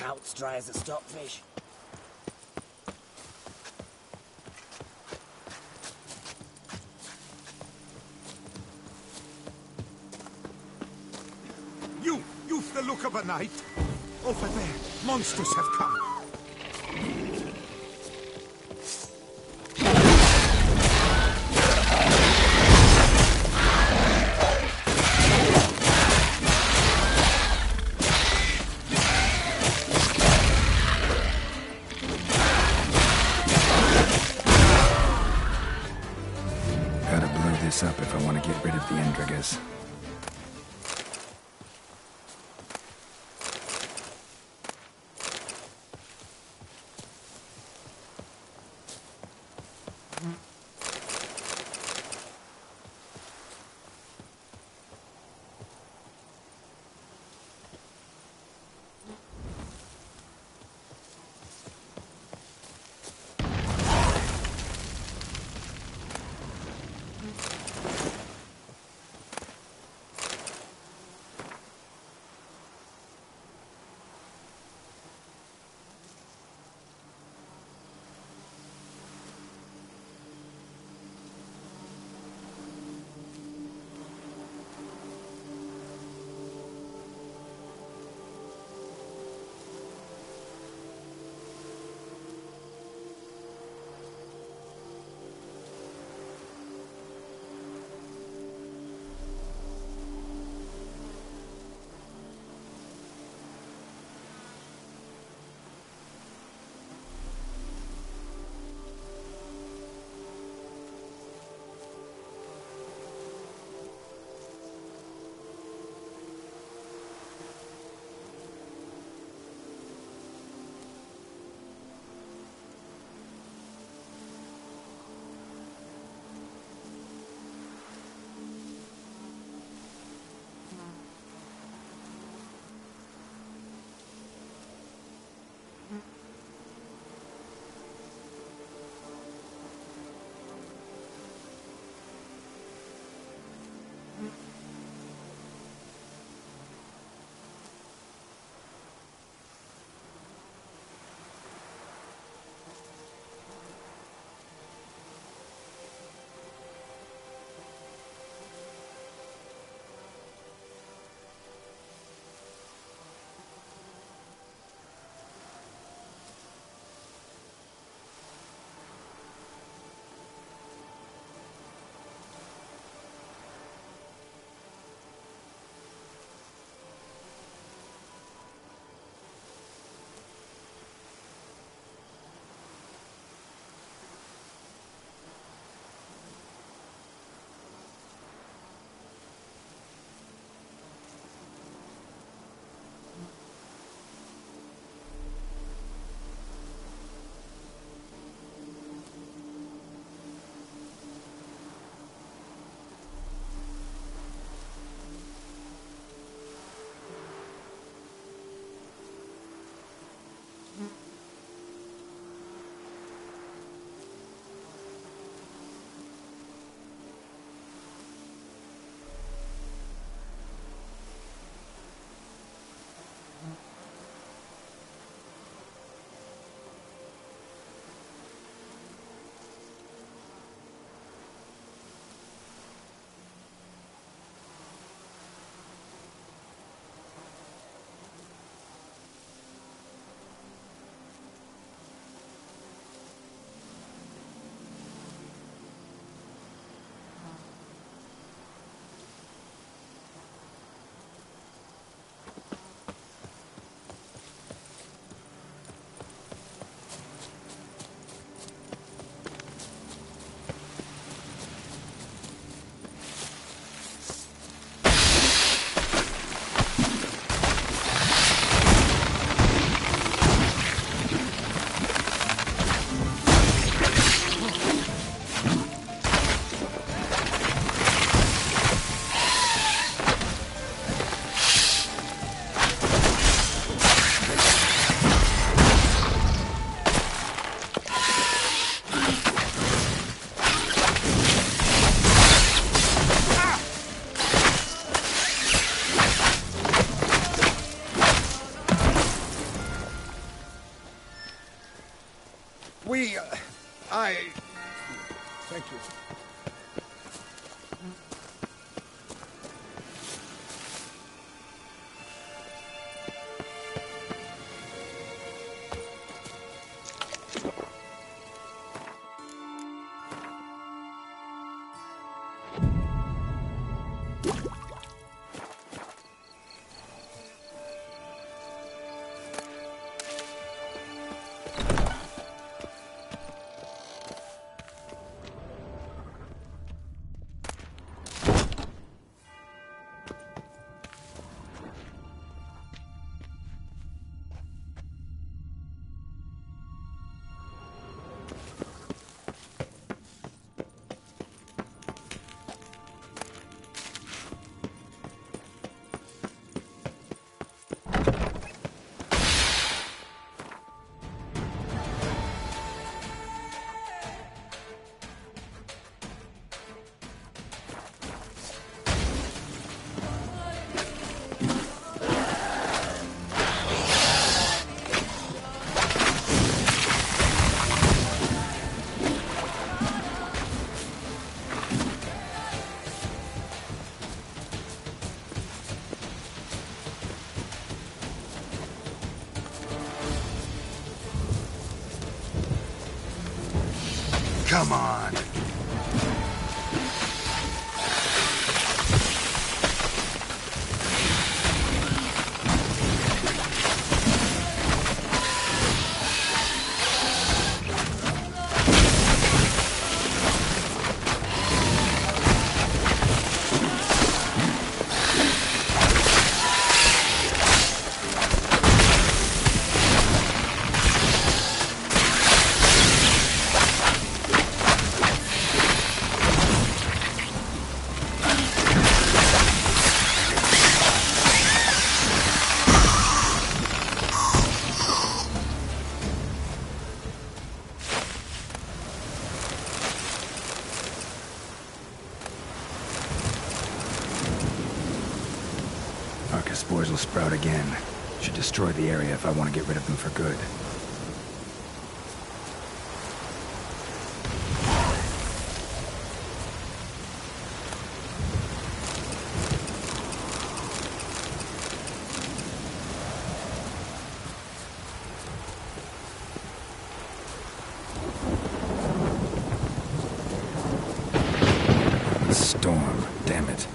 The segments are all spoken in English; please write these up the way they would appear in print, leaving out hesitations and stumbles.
Pouts dry as a stockfish. You've the look of a knight. Over there, monsters have come. Gotta blow this up if I want to get rid of the Endrigas. Thank you. Come on. Arca spores will sprout again. Should destroy the area if I want to get rid of them for good. Storm, damn it.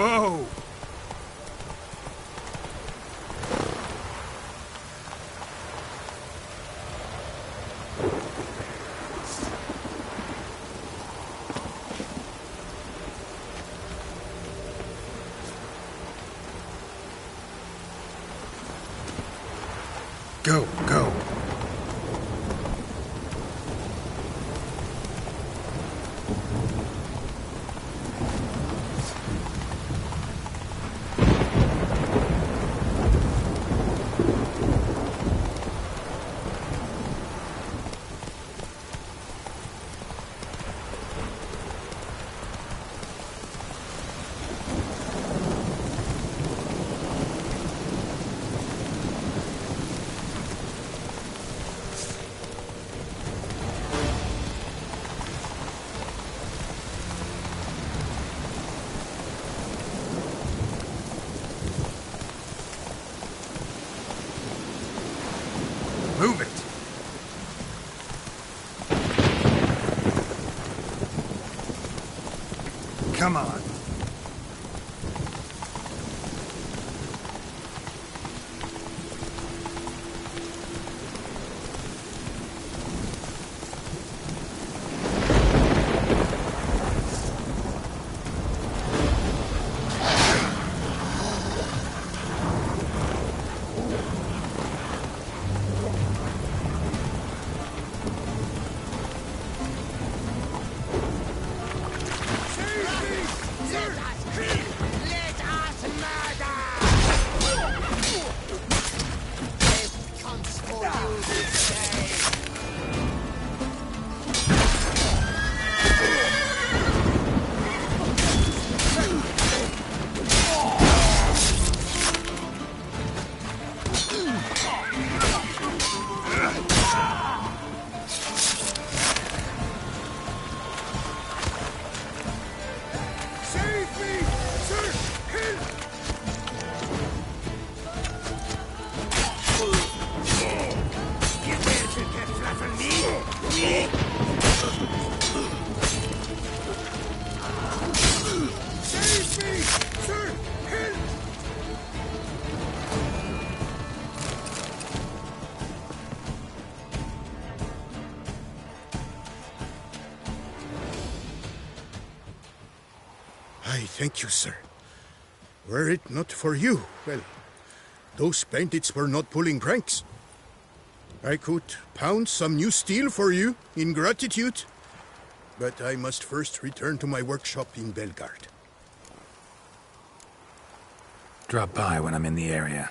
Whoa! Go, go. Move it! Come on. I thank you, sir. Were it not for you, well, those bandits were not pulling pranks. I could pound some new steel for you in gratitude, but I must first return to my workshop in Belgard. Drop by when I'm in the area.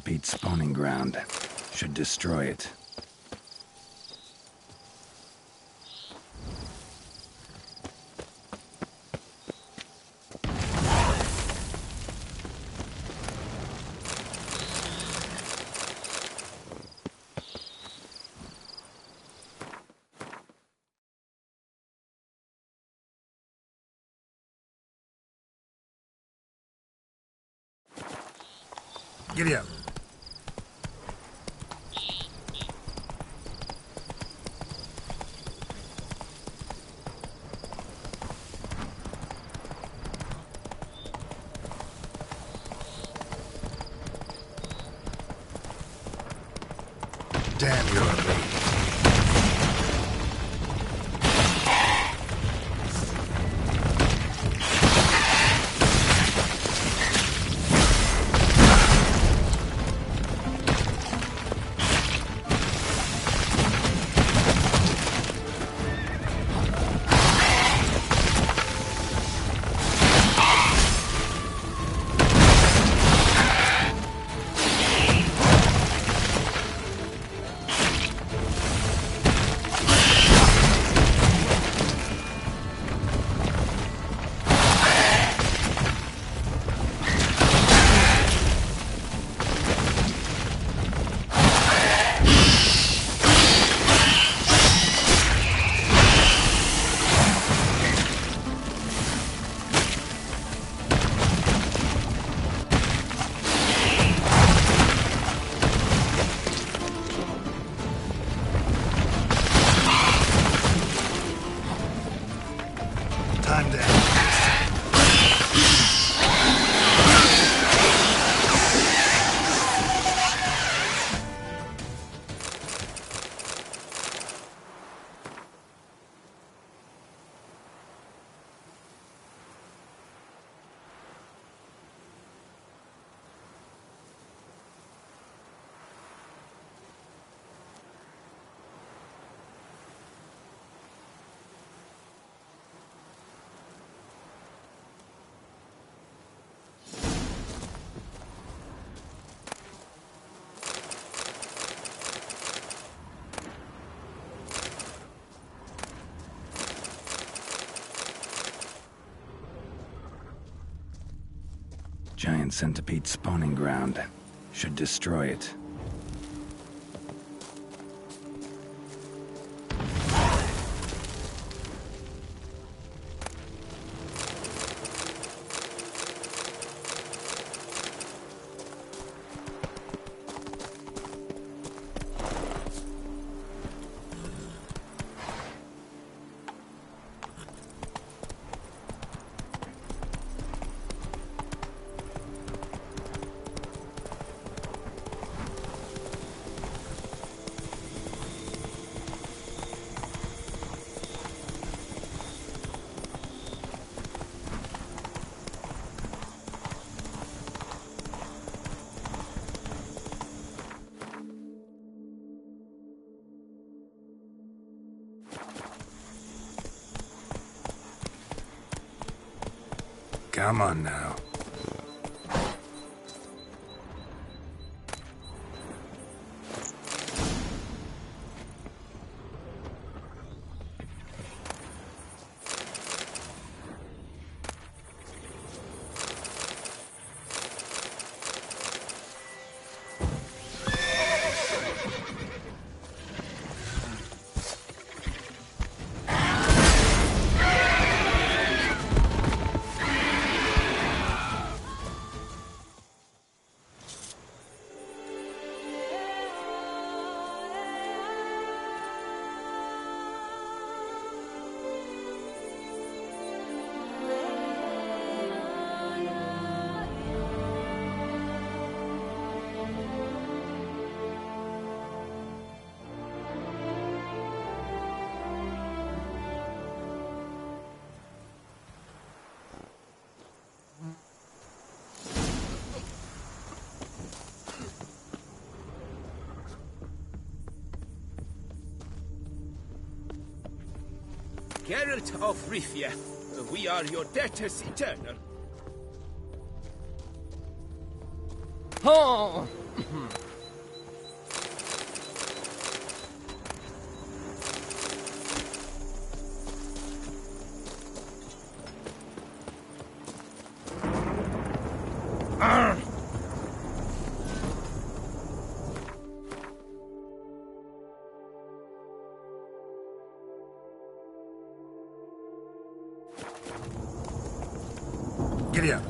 Centipede spawning ground. Should destroy it. Giddy up. Damn, you're ugly. Time to end this. Giant centipede spawning ground. Should destroy it. Come on now. Geralt of Rivia, we are your debtors eternal. Oh, Giddy up.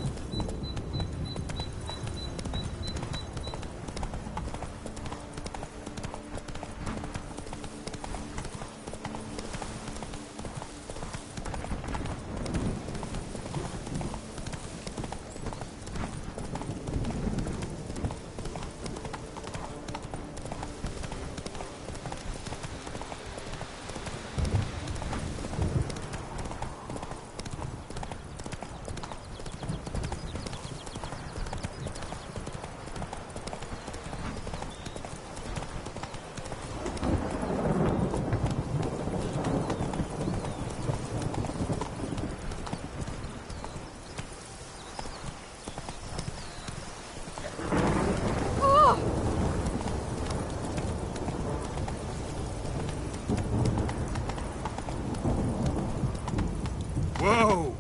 Whoa!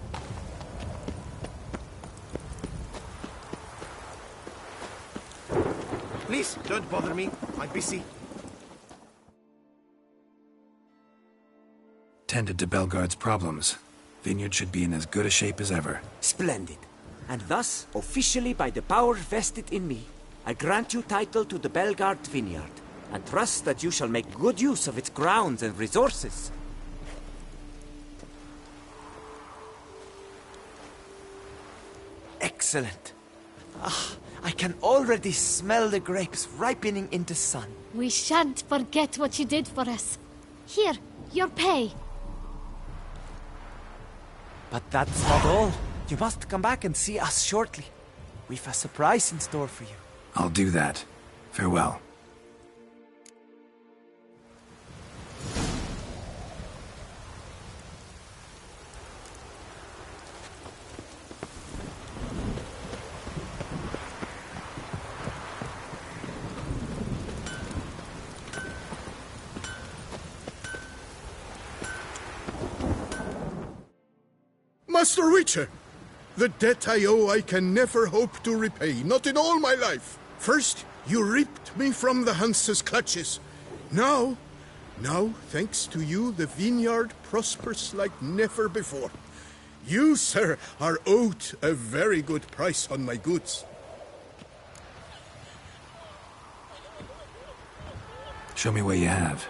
Please, don't bother me. I'm busy. Tended to Belgard's problems. Vineyard should be in as good a shape as ever. Splendid. And thus, officially by the power vested in me, I grant you title to the Belgard Vineyard, and trust that you shall make good use of its grounds and resources. Excellent. Ah, I can already smell the grapes ripening in the sun. We shan't forget what you did for us. Here, your pay. But that's not all. You must come back and see us shortly. We've a surprise in store for you. I'll do that. Farewell. Master Witcher! The debt I owe I can never hope to repay, not in all my life. First, you ripped me from the Hanse's clutches. Now, thanks to you, the vineyard prospers like never before. You, sir, are owed a very good price on my goods. Show me what you have.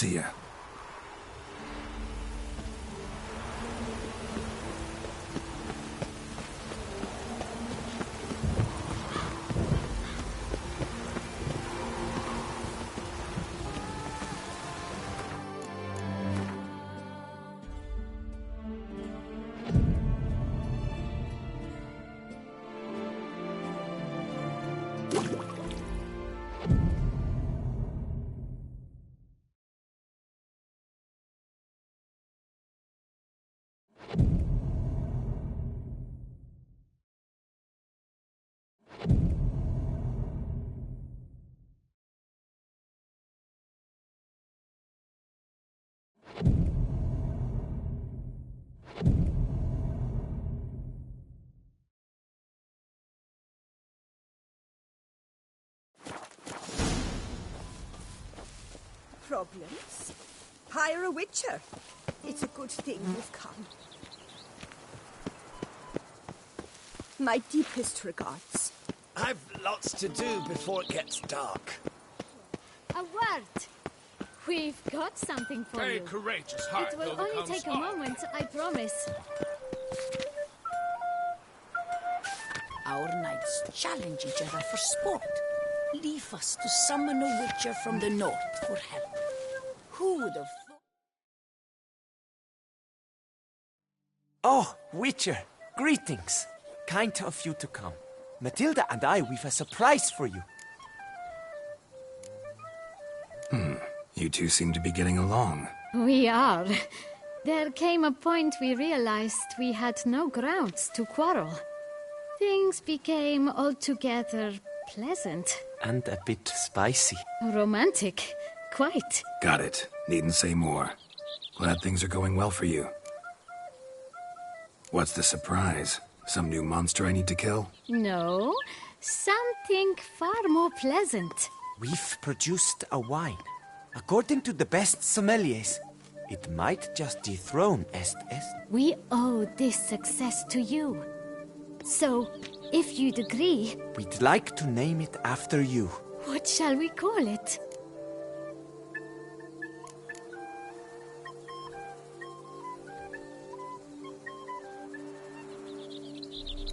See ya. Problems? Hire a witcher. It's a good thing you've come. My deepest regards. I've lots to do before it gets dark. A word. We've got something for Very you. courageous heart, It will though the only take a Count's moment, I promise. Our knights challenge each other for sport. Leave us to summon a witcher from the north for help. Who would have thought? Oh, Witcher, greetings. Kind of you to come. Matilda and I, we've a surprise for you. You two seem to be getting along. We are. There came a point we realized we had no grounds to quarrel. Things became altogether pleasant. And a bit spicy. Romantic. Quite. Got it. Needn't say more. Glad things are going well for you. What's the surprise? Some new monster I need to kill? No, something far more pleasant. We've produced a wine. According to the best sommeliers, it might just dethrone Est. We owe this success to you. So, if you'd agree, We'd like to name it after you. what shall we call it?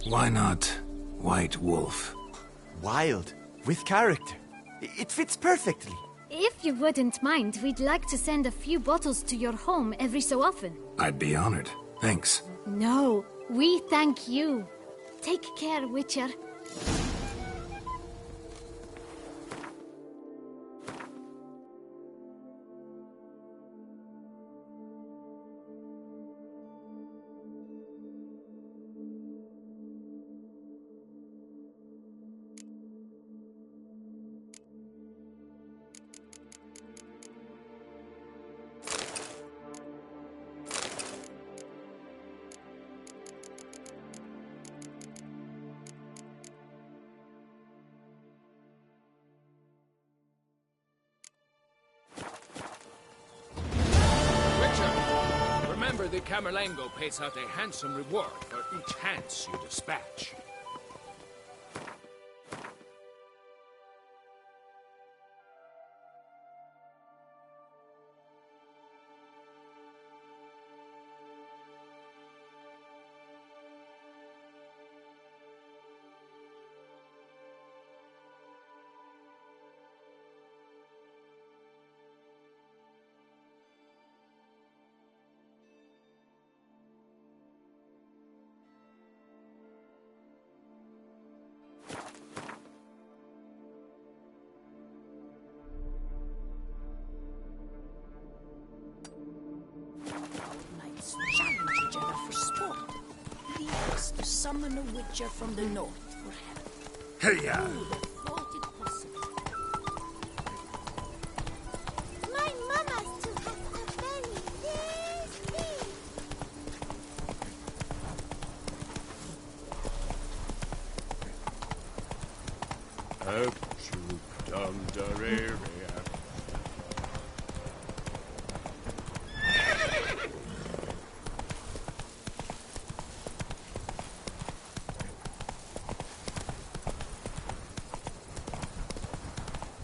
Why not White Wolf? Wild, with character. It fits perfectly. If you wouldn't mind, we'd like to send a few bottles to your home every so often. I'd be honored. Thanks. No, we thank you. Take care, Witcher. Witcher, remember the Camerlengo pays out a handsome reward for each Hans you dispatch. Knights challenge each other for sport. Leave us to summon a witcher from the north for help. Hey-ya! Who would have thought it possible? My mama's to have a very tasty.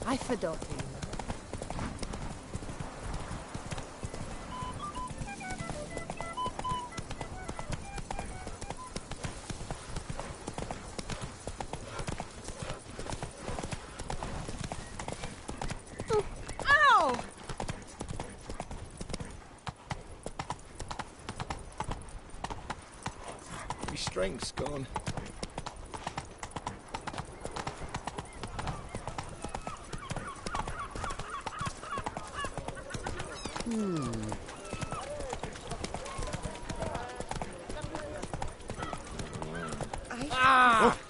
I forgot. my strength's gone.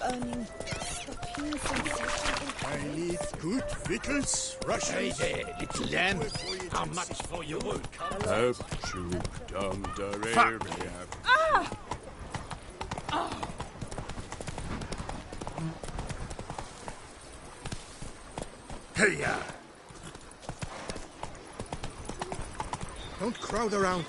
Burning stopping sensation. I need good victuals, rations. Hey there, little lamb. How much for your wood? Absolute down area. Hey, Don't crowd around.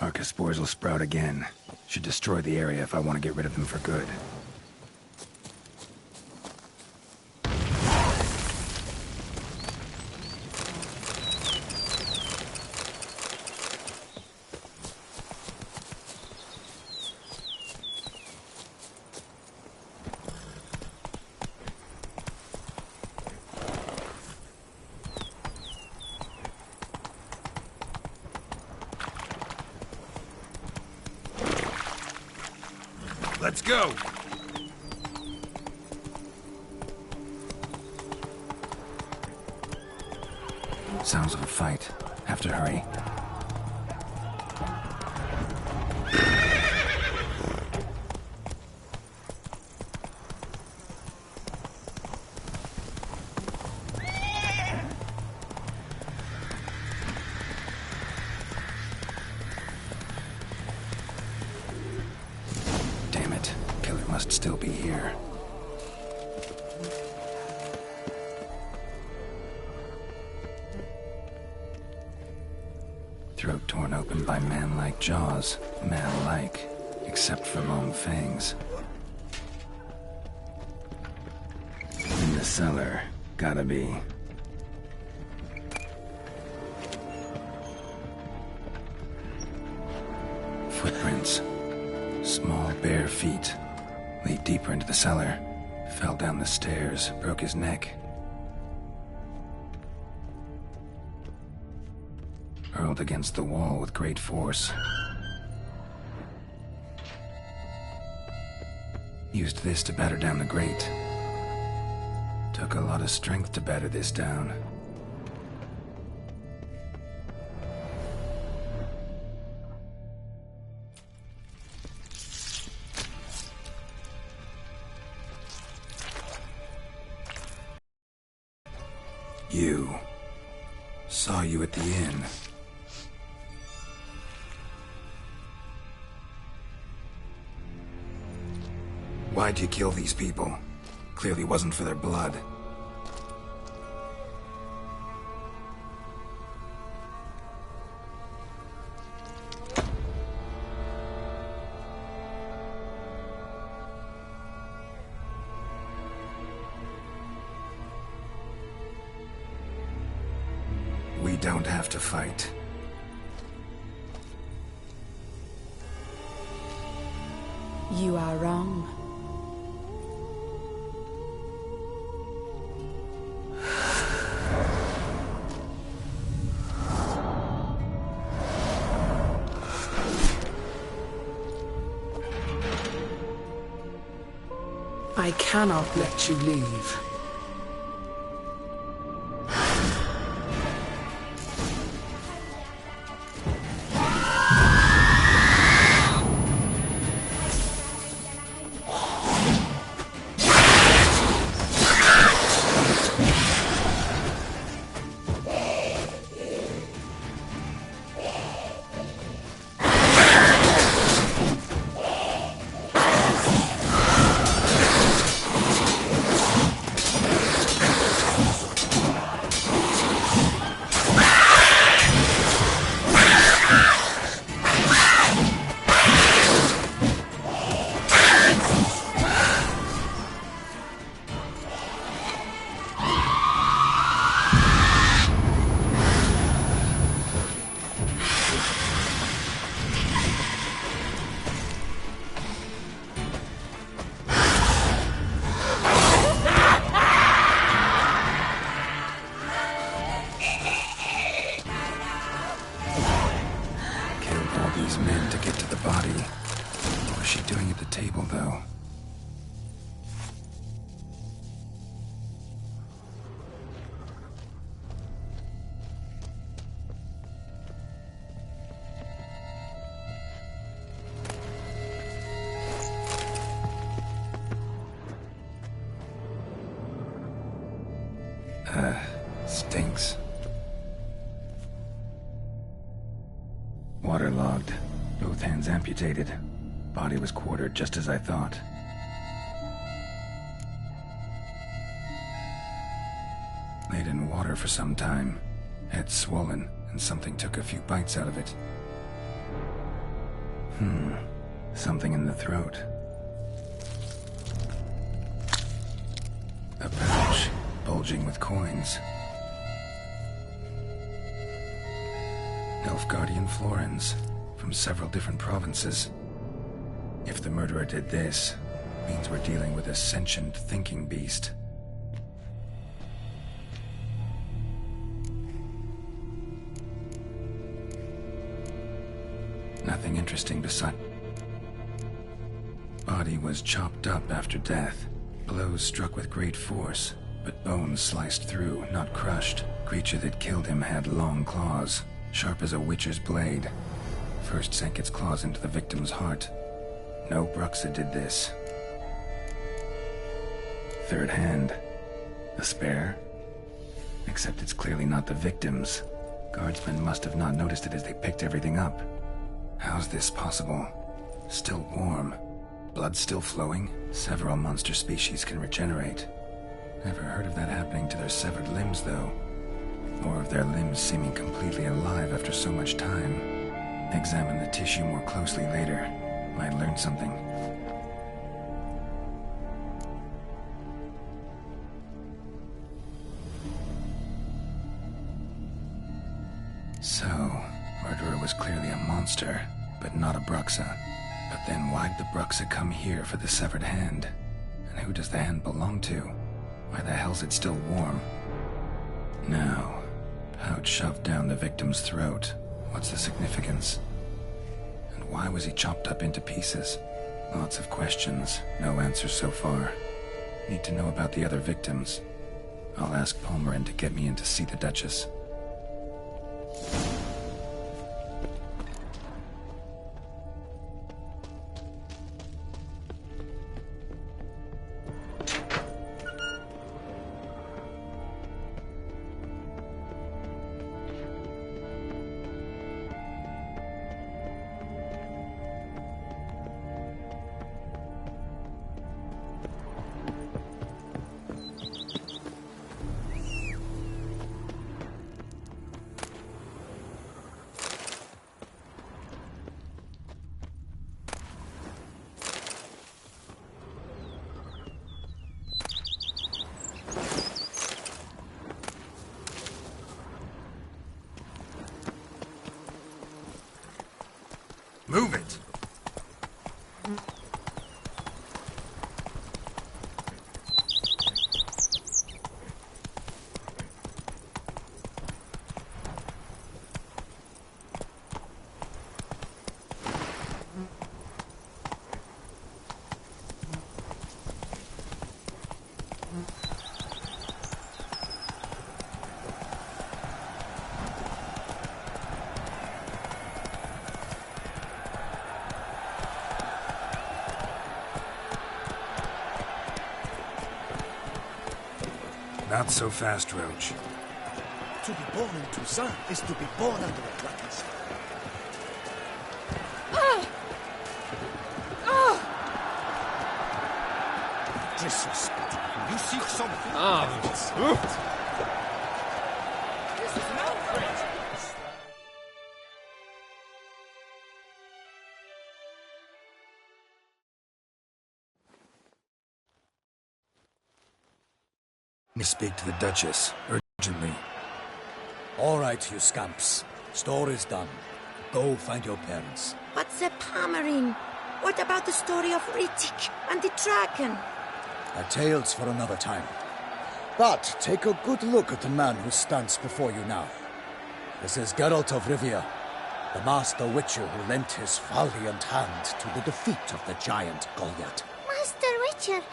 Arca spores will sprout again. Should destroy the area if I want to get rid of them for good. let's go. Sounds of a fight. Have to hurry. Damn it. Killer must still be here. Throat torn open by man-like jaws. Man-like, except for long fangs. In the cellar. Gotta be. Footprints. Small, bare feet. Lead deeper into the cellar. Fell down the stairs, broke his neck. Hurled against the wall with great force. Used this to batter down the grate. Took a lot of strength to batter this down. You. Saw you at the inn. Why'd you kill these people? Clearly wasn't for their blood. don't have to fight. You are wrong. I cannot let you leave. Stinks. Waterlogged. Both hands amputated. Body was quartered just as I thought. Laid in water for some time. Head swollen, and something took a few bites out of it. Something in the throat. A pouch, bulging with coins. Nilfgaardian florins, from several different provinces. If the murderer did this, means we're dealing with a sentient thinking beast. Nothing interesting beside. Body was chopped up after death. Blows struck with great force, but bones sliced through, not crushed. Creature that killed him had long claws, sharp as a witcher's blade. First sank its claws into the victim's heart. No Bruxa did this. Third hand. A spare? Except it's clearly not the victim's. Guardsmen must have not noticed it as they picked everything up. How's this possible? Still warm. Blood still flowing? Several monster species can regenerate. Never heard of that happening to their severed limbs, though. Or of their limbs seeming completely alive after so much time. Examine the tissue more closely later. Might learn something. So, murderer was clearly a monster, but not a Bruxa. But then why'd the Bruxa come here for the severed hand? And who does the hand belong to? Why the hell's it still warm? Now, pouch shoved down the victim's throat. What's the significance? And why was he chopped up into pieces? Lots of questions, no answers so far. Need to know about the other victims. I'll ask Palmerin to get me in to see the Duchess. Move it! Not so fast, Roach. To be born in Toussaint is to be born under a dragon sky. Disrespect. You seek something. This is an outrage. Me speak to the Duchess, urgently. All right, you scamps. Store is done. Go find your parents. But the Palmerine? What about the story of Riddick and the dragon? Our tales for another time. But take a good look at the man who stands before you now. This is Geralt of Rivia, the master witcher who lent his valiant hand to the defeat of the giant Goliath. Master Witcher,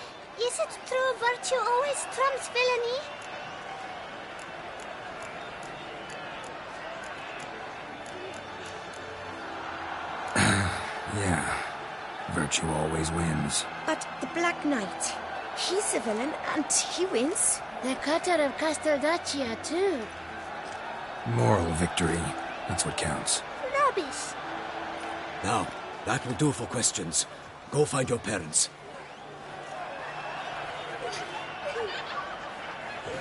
is it true virtue always trumps villainy? Yeah. Virtue always wins. But the Black Knight, he's a villain and he wins. The cutter of Casteldaccia, too. Moral victory. That's what counts. Rubbish. Now, that will do for questions. Go find your parents.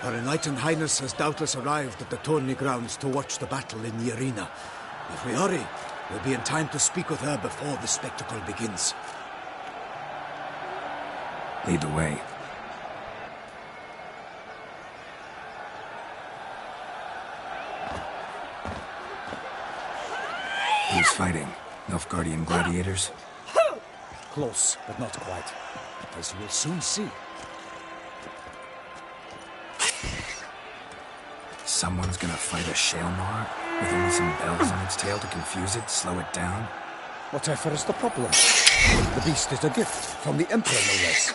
Her Enlightened Highness has doubtless arrived at the tourney grounds to watch the battle in the arena. If we hurry, we'll be in time to speak with her before the spectacle begins. Lead the way. Who's fighting? Nilfgaardian gladiators? Close, but not quite. As you will soon see. Someone's gonna fight a Shaelmaar with only some bells on its tail to confuse it, slow it down? Whatever is the problem? The beast is a gift from the Emperor, no less.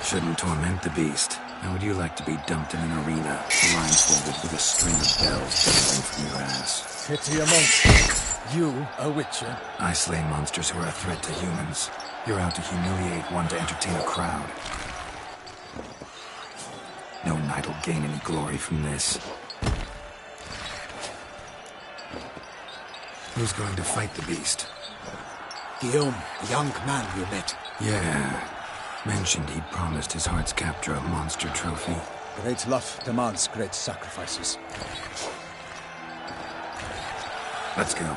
Shouldn't torment the beast. How would you like to be dumped in an arena, blindfolded with a string of bells dangling from your ass? Pity a monster. You, a witcher. I slay monsters who are a threat to humans. You're out to humiliate one to entertain a crowd. No knight will gain any glory from this. Who's going to fight the beast? Guillaume, the young man you met. Yeah. Mentioned he'd promised his heart's captor a monster trophy. Great love demands great sacrifices. Let's go.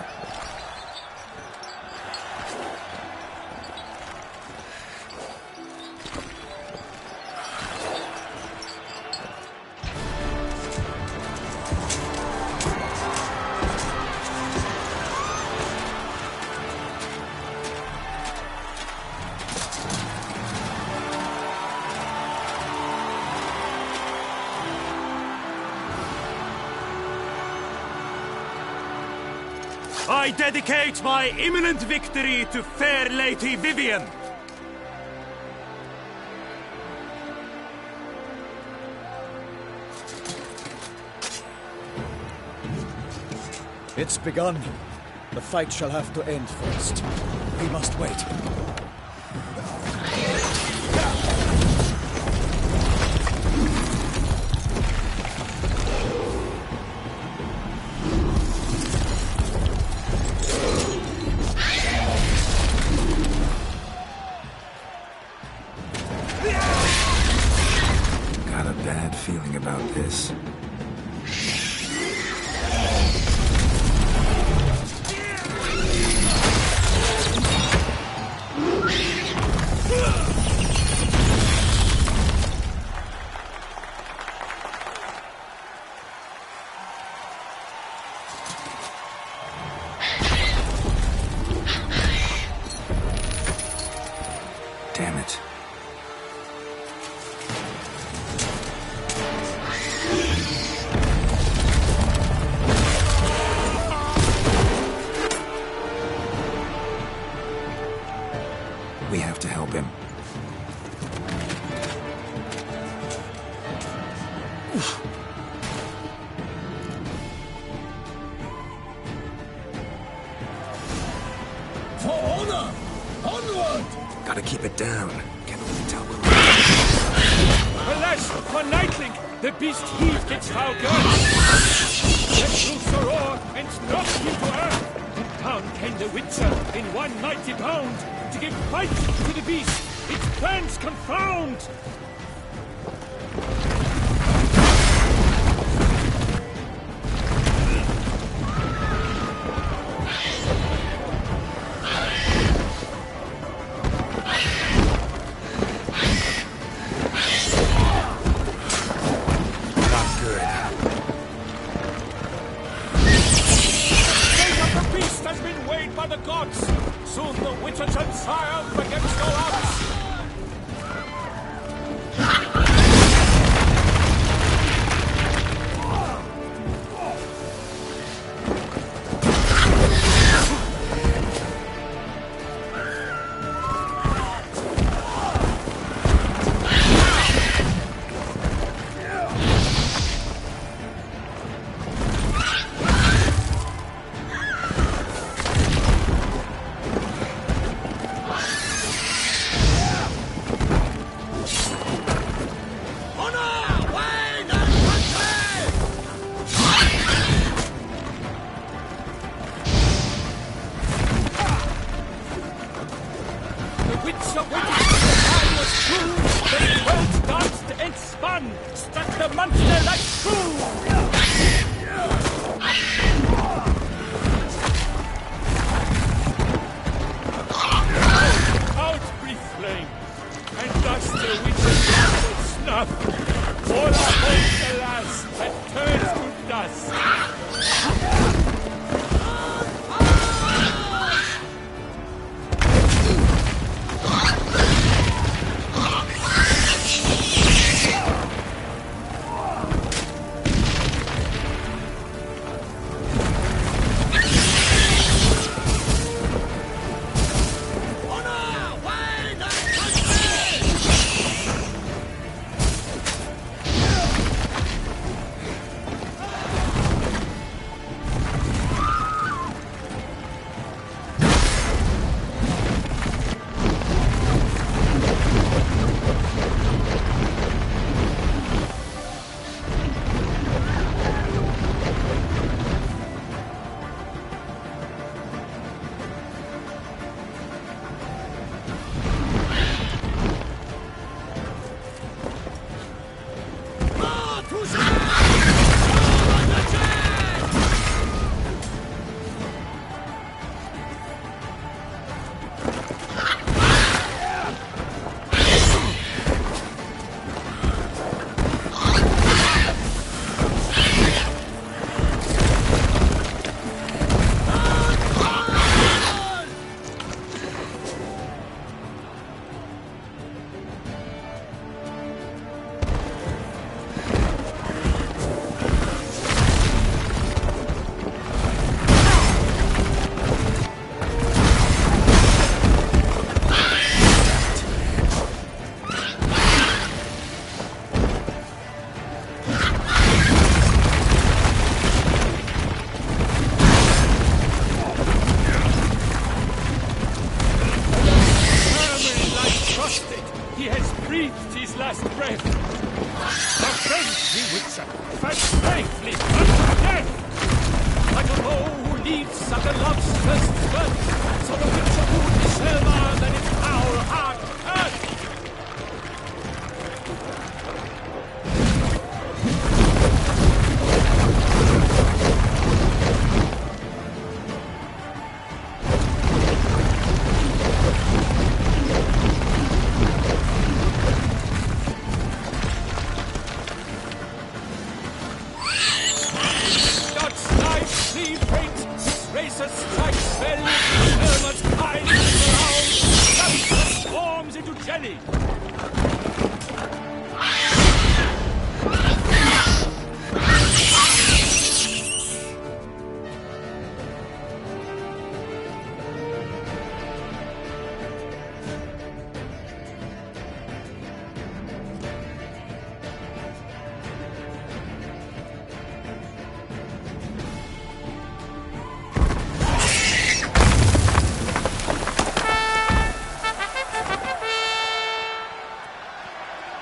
I dedicate my imminent victory to fair Lady Vivienne. It's begun. The fight shall have to end first. We must wait. got a bad feeling about this. Damn it. We have to help him. For honor! Onward! Gotta keep it down. Can't let it tell. Alas, for Nightling, the beast heaved its foul guns. Let loose a roar and knocked him to earth. And down came the Witcher in one mighty bound to give fight to the beast. Its plans confound. Soon the Witcher shall triumph against all odds!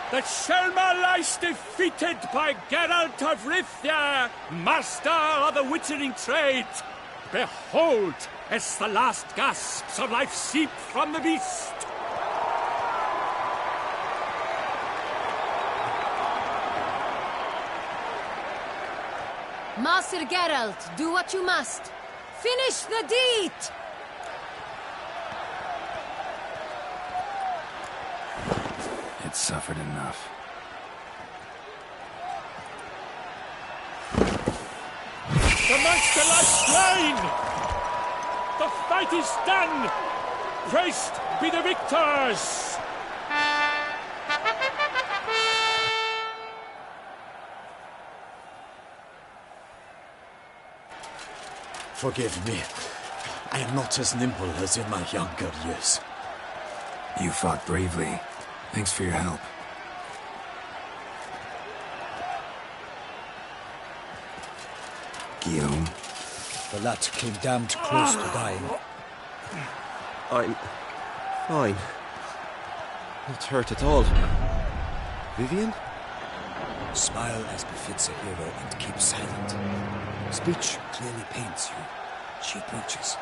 The Shelma lies defeated by Geralt of Rivia, master of the witchering trade. Behold, as the last gasps of life seep from the beast. Master Geralt, do what you must. Finish the deed! It's suffered enough. The monster lies slain! The fight is done! Praised be the victors! Forgive me. I am not as nimble as in my younger years. You fought bravely. Thanks for your help. Guillaume? The lad came damned close to dying. I'm fine. Not hurt at all. Vivian? Smile as befits a hero and keep silent. Speech clearly pains you. She approaches.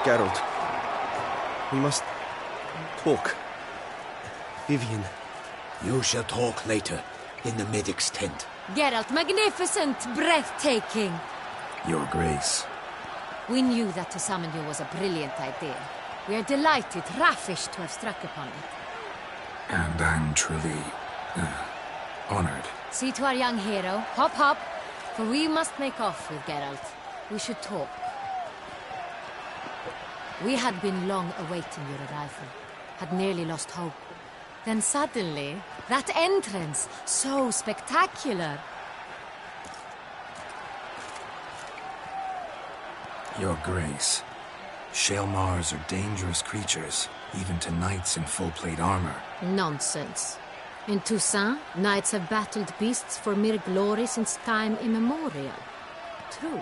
Geralt, we must talk. Vivian. You shall talk later, in the medic's tent. Geralt, magnificent, breathtaking. Your Grace. We knew that to summon you was a brilliant idea. We are delighted, ravished to have struck upon it. And I'm truly honored. See to our young hero. Hop, hop. For we must make off with Geralt. We should talk. We had been long awaiting your arrival. Had nearly lost hope. Then suddenly, that entrance, so spectacular. Your Grace. Shaelmars are dangerous creatures, even to knights in full-plate armor. Nonsense. In Toussaint, knights have battled beasts for mere glory since time immemorial. True.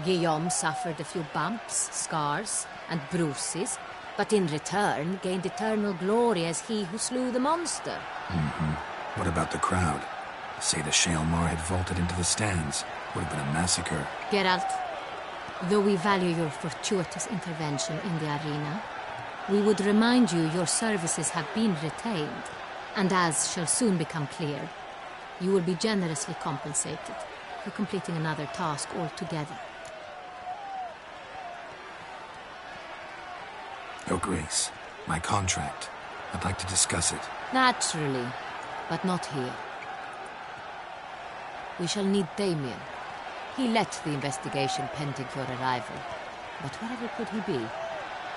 Guillaume suffered a few bumps, scars, and bruises, but in return gained eternal glory as he who slew the monster. What about the crowd? Say the Shaelmar had vaulted into the stands. Would have been a massacre. Geralt, though we value your fortuitous intervention in the arena, we would remind you your services have been retained, and as shall soon become clear, you will be generously compensated for completing another task altogether. Your Grace, my contract. I'd like to discuss it. Naturally, but not here. We shall need Damien. He led the investigation pending your arrival. But wherever could he be?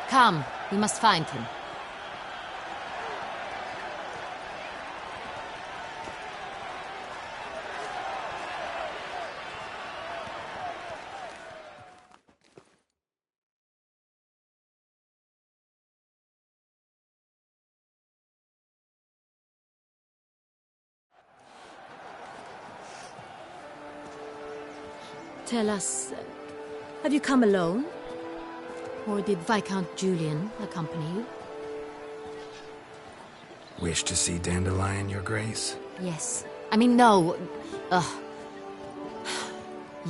Come, we must find him. Tell us, have you come alone? Or did Viscount Julian accompany you? Wish to see Dandelion, Your Grace? Yes. I mean, no.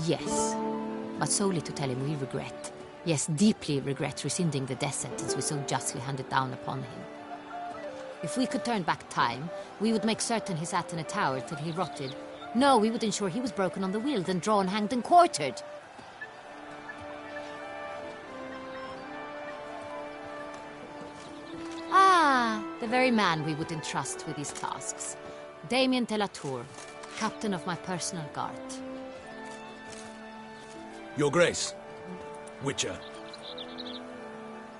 Yes. But solely to tell him we regret. Yes, deeply regret rescinding the death sentence we so justly handed down upon him. If we could turn back time, we would make certain he sat in a tower till he rotted. No, we would ensure he was broken on the wheel, then drawn, hanged, and quartered. Ah, the very man we would entrust with these tasks. Damien de la Tour, captain of my personal guard. Your Grace, Witcher,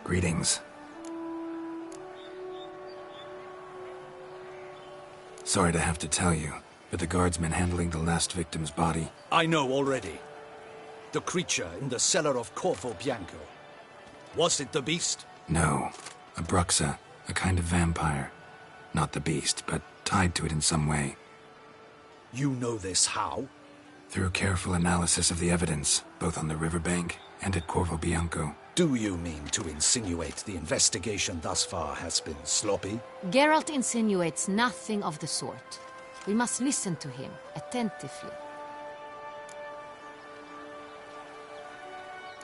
Greetings. Sorry to have to tell you, but the guardsman handling the last victim's body... I know already. The creature in the cellar of Corvo Bianco. Was it the beast? No. A Bruxa. A kind of vampire. Not the beast, but tied to it in some way. You know this how? Through careful analysis of the evidence, both on the riverbank and at Corvo Bianco. Do you mean to insinuate the investigation thus far has been sloppy? Geralt insinuates nothing of the sort. We must listen to him attentively.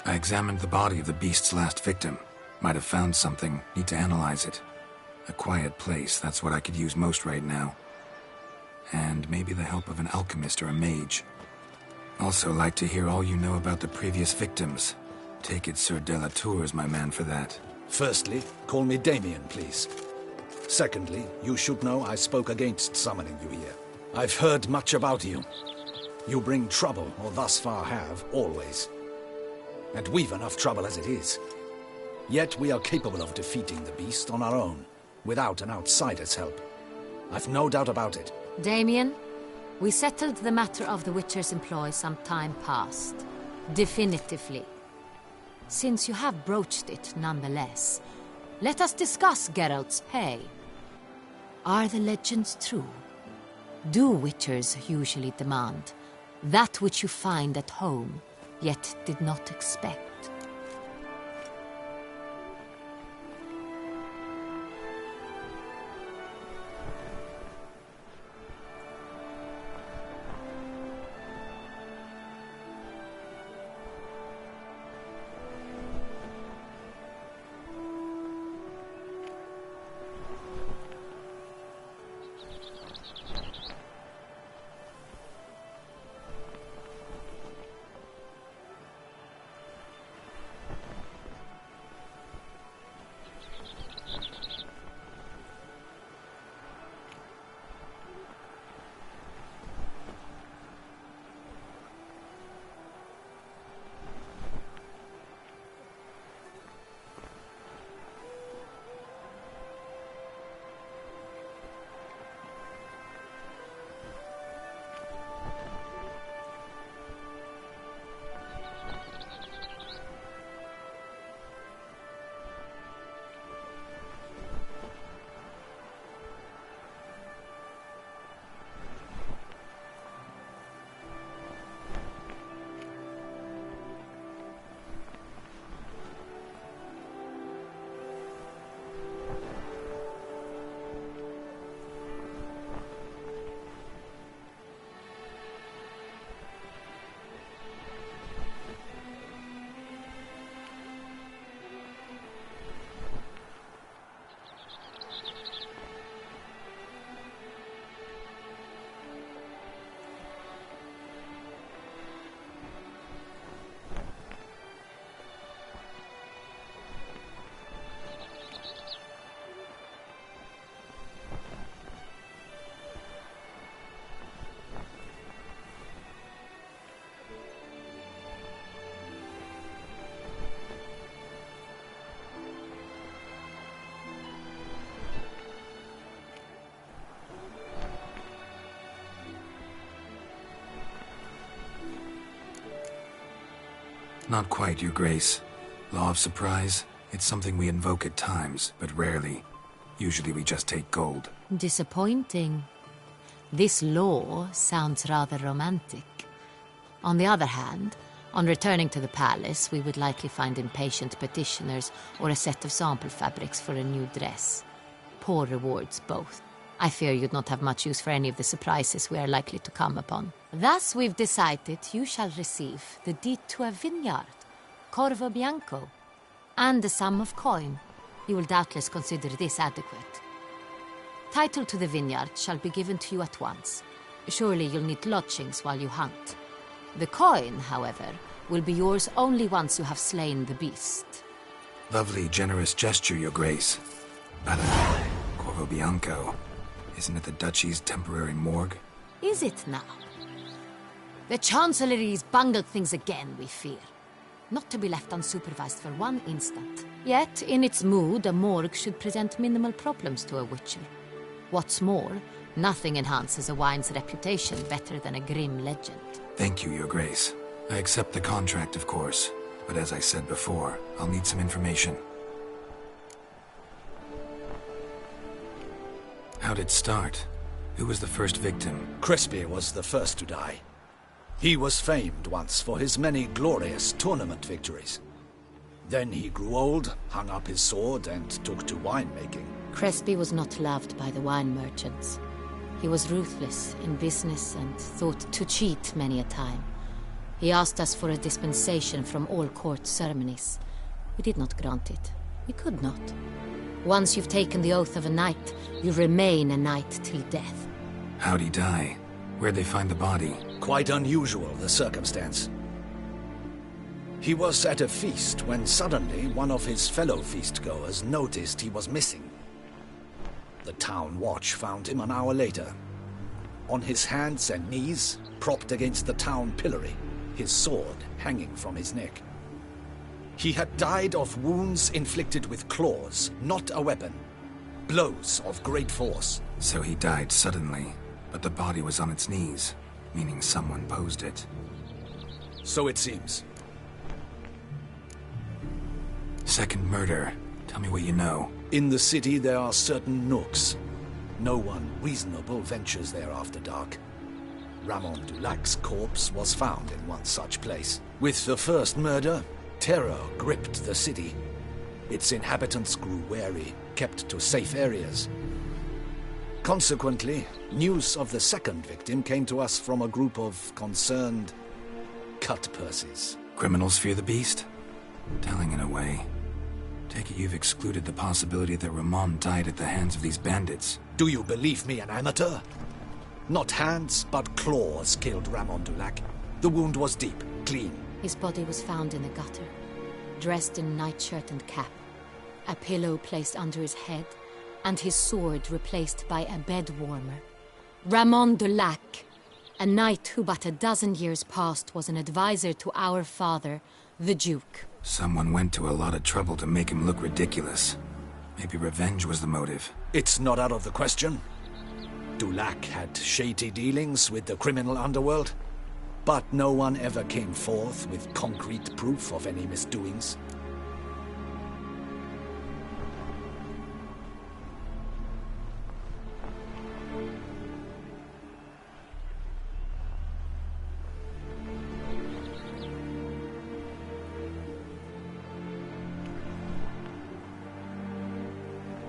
I examined the body of the beast's last victim. Might have found something. Need to analyze it. A quiet place, that's what I could use most right now. And maybe the help of an alchemist or a mage. Also like to hear all you know about the previous victims. Take it Sir Delatour is my man for that. Firstly, call me Damien, please. Secondly, you should know I spoke against summoning you here. I've heard much about you. You bring trouble, or thus far have, always. And we've enough trouble as it is. Yet we are capable of defeating the beast on our own, without an outsider's help. I've no doubt about it. Damien, we settled the matter of the Witcher's employ some time past. Definitively. Since you have broached it nonetheless, let us discuss Geralt's pay. Are the legends true? Do Witchers usually demand that which you find at home, yet did not expect? Not quite, Your Grace. Law of surprise, it's something we invoke at times, but rarely. Usually we just take gold. Disappointing. This law sounds rather romantic. On the other hand, on returning to the palace, we would likely find impatient petitioners or a set of sample fabrics for a new dress. Poor rewards, both. I fear you'd not have much use for any of the surprises we are likely to come upon. Thus, we've decided you shall receive the deed to a vineyard, Corvo Bianco, and a sum of coin. You will doubtless consider this adequate. Title to the vineyard shall be given to you at once. Surely you'll need lodgings while you hunt. The coin, however, will be yours only once you have slain the beast. Lovely, generous gesture, Your Grace. But, Corvo Bianco, isn't it the Duchy's temporary morgue? Is it now? The Chancellery's bungled things again, we fear. not to be left unsupervised for one instant. Yet, in its mood, a morgue should present minimal problems to a witcher. What's more, nothing enhances a wine's reputation better than a grim legend. Thank you, Your Grace. I accept the contract, of course, but as I said before, I'll need some information. How'd it start? Who was the first victim? Crespi was the first to die. He was famed once for his many glorious tournament victories. Then he grew old, hung up his sword, and took to winemaking. Crespi was not loved by the wine merchants. He was ruthless in business and thought to cheat many a time. He asked us for a dispensation from all court ceremonies. We did not grant it. We could not. Once you've taken the oath of a knight, you remain a knight till death. How'd he die? Where'd they find the body? Quite unusual, the circumstance. He was at a feast when suddenly one of his fellow feastgoers noticed he was missing. The town watch found him an hour later. On his hands and knees, propped against the town pillory, his sword hanging from his neck. He had died of wounds inflicted with claws, not a weapon. Blows of great force. So he died suddenly, but the body was on its knees, meaning someone posed it. So it seems. Second murder. Tell me what you know. In the city there are certain nooks. No one reasonable ventures there after dark. Ramon Dulac's corpse was found in one such place. With the first murder, terror gripped the city. Its inhabitants grew wary, kept to safe areas. Consequently, news of the second victim came to us from a group of concerned cut-purses. Criminals fear the beast? Telling in a way. Take it you've excluded the possibility that Ramon died at the hands of these bandits. Do you believe me an amateur? Not hands, but claws killed Ramon Dulac. The wound was deep, clean. His body was found in a gutter, dressed in nightshirt and cap, a pillow placed under his head, and his sword replaced by a bed warmer. Ramon Dulac, a knight who but a dozen years past was an advisor to our father, the Duke. Someone went to a lot of trouble to make him look ridiculous. Maybe revenge was the motive. It's not out of the question. Dulac had shady dealings with the criminal underworld, but no one ever came forth with concrete proof of any misdoings.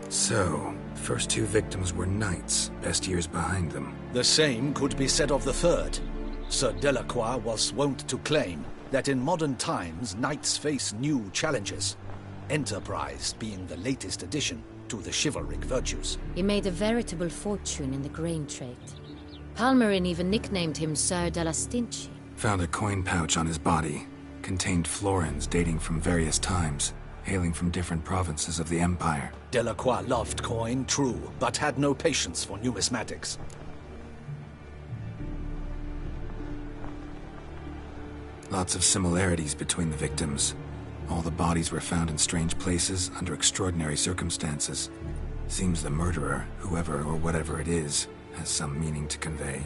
So, first two victims were knights, best years behind them. The same could be said of the third. Sir Delacroix was wont to claim that in modern times knights face new challenges, enterprise being the latest addition to the chivalric virtues. He made a veritable fortune in the grain trade. Palmerin even nicknamed him Sir de la Stinchi. Found a coin pouch on his body. Contained florins dating from various times, hailing from different provinces of the Empire. Delacroix loved coin, true, but had no patience for numismatics. Lots of similarities between the victims. All the bodies were found in strange places under extraordinary circumstances. Seems the murderer, whoever or whatever it is, has some meaning to convey.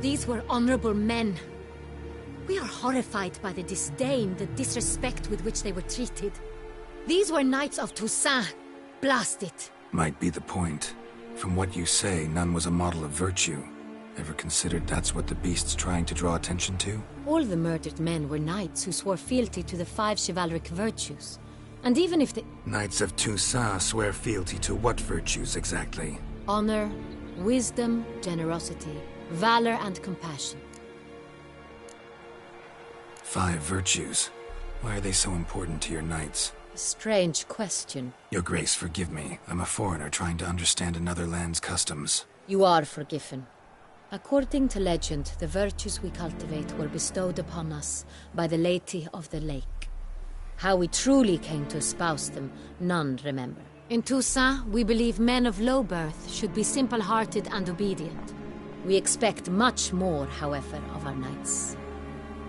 These were honorable men. We are horrified by the disdain, the disrespect with which they were treated. These were knights of Toussaint. Blast it. Might be the point. From what you say, none was a model of virtue. Ever considered that's what the beast's trying to draw attention to? All the murdered men were knights who swore fealty to the 5 chivalric virtues. And even if the... Knights of Toussaint swear fealty to what virtues exactly? Honor, wisdom, generosity, valor, and compassion. 5 virtues. Why are they so important to your knights? A strange question. Your Grace, forgive me. I'm a foreigner trying to understand another land's customs. You are forgiven. According to legend, the virtues we cultivate were bestowed upon us by the Lady of the Lake. How we truly came to espouse them, none remember. In Toussaint, we believe men of low birth should be simple-hearted and obedient. We expect much more, however, of our knights.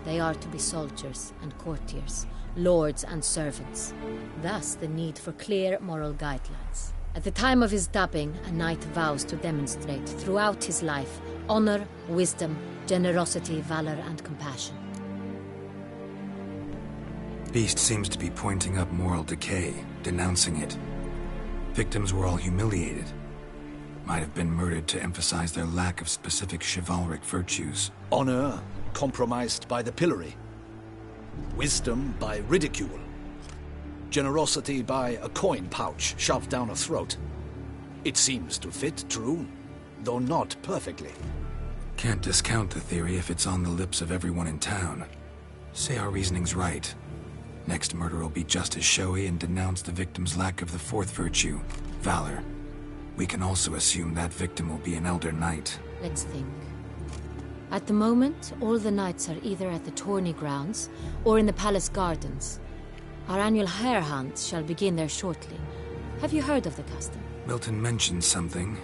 They are to be soldiers and courtiers, lords and servants. Thus the need for clear moral guidelines. At the time of his dubbing, a knight vows to demonstrate throughout his life honor, wisdom, generosity, valor, and compassion. Beast seems to be pointing up moral decay, denouncing it. Victims were all humiliated. Might have been murdered to emphasize their lack of specific chivalric virtues. Honor compromised by the pillory. Wisdom by ridicule. Generosity by a coin pouch shoved down a throat. It seems to fit, true, though not perfectly. Can't discount the theory if it's on the lips of everyone in town. Say our reasoning's right. Next murder will be just as showy and denounce the victim's lack of the fourth virtue, valor. We can also assume that victim will be an elder knight. Let's think. At the moment, all the knights are either at the tourney grounds or in the palace gardens. Our annual hare hunt shall begin there shortly. Have you heard of the custom? Milton mentioned something.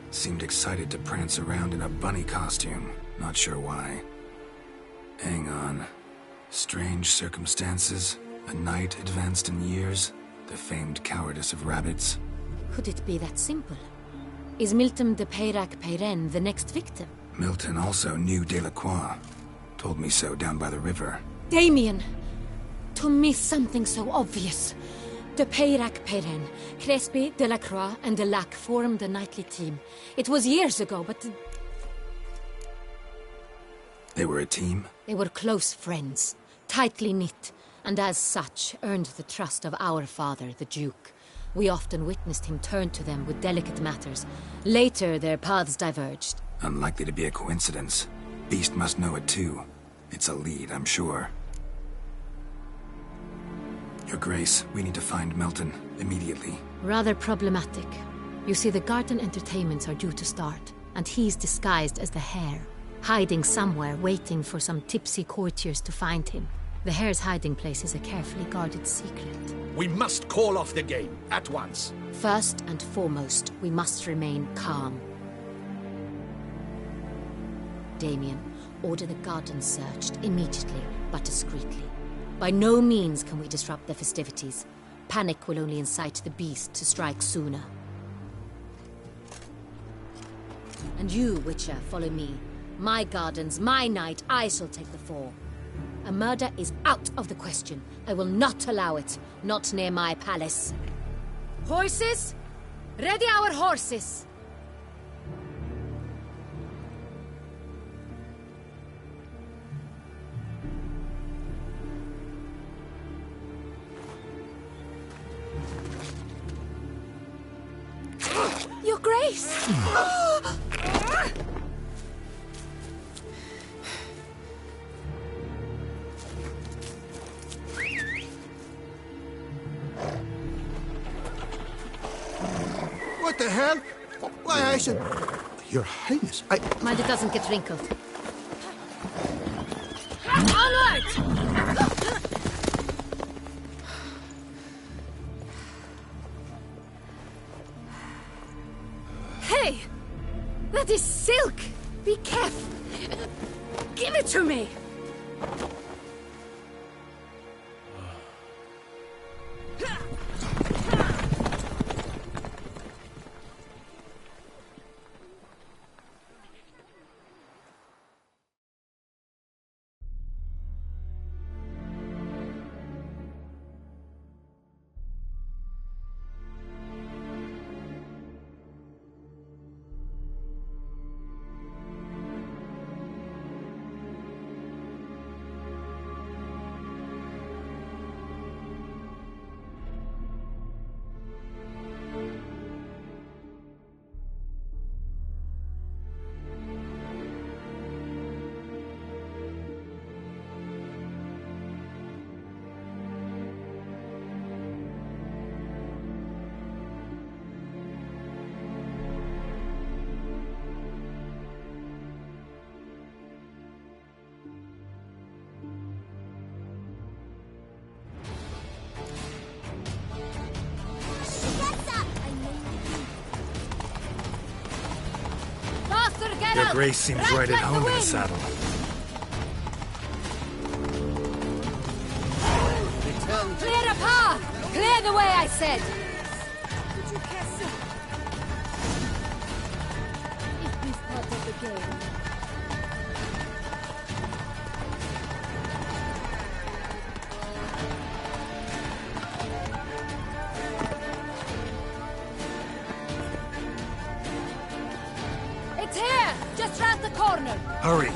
Seemed excited to prance around in a bunny costume. Not sure why. Hang on. Strange circumstances. A knight advanced in years. The famed cowardice of rabbits. Could it be that simple? Is Milton de Peyrac Peyren the next victim? Milton also knew Delacroix. Told me so down by the river. Damien! To me, something so obvious. De Peyrac Peyren, Crespi, Delacroix, and Delac formed a knightly team. It was years ago, but... They were a team? They were close friends, tightly knit, and as such earned the trust of our father, the Duke. We often witnessed him turn to them with delicate matters. Later, their paths diverged. Unlikely to be a coincidence. Beast must know it too. It's a lead, I'm sure. Your Grace, we need to find Milton, immediately. Rather problematic. You see, the garden entertainments are due to start, and he's disguised as the hare, hiding somewhere, waiting for some tipsy courtiers to find him. The hare's hiding place is a carefully guarded secret. We must call off the game, at once. First and foremost, we must remain calm. Damien, order the garden searched immediately, but discreetly. By no means can we disrupt the festivities. Panic will only incite the beast to strike sooner. And you, Witcher, follow me. My gardens, my night, I shall take the fall. A murder is out of the question. I will not allow it. Not near my palace. Horses? Ready our horses! Your Grace! What the hell? Why, I said... Your Highness, Mind it doesn't get wrinkled. Onward! Hey! That is silk! Be careful! Give it to me! Your Grace seems right at home in the saddle. I said! Did you kiss him? It is part of the game. It's here! Just round the corner! Hurry!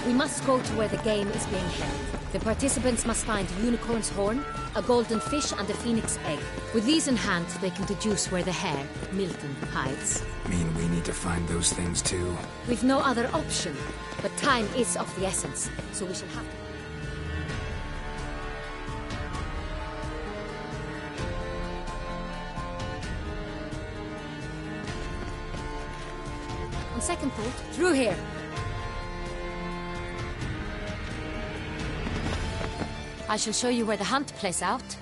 We must go to where the game is being held. The participants must find a unicorn's horn, a golden fish, and a phoenix egg. With these in hand, they can deduce where the hare, Milton, hides. Mean we need to find those things too? We've no other option, but time is of the essence, so we shall have to... On second thought, through here. I shall show you where the hunt plays out.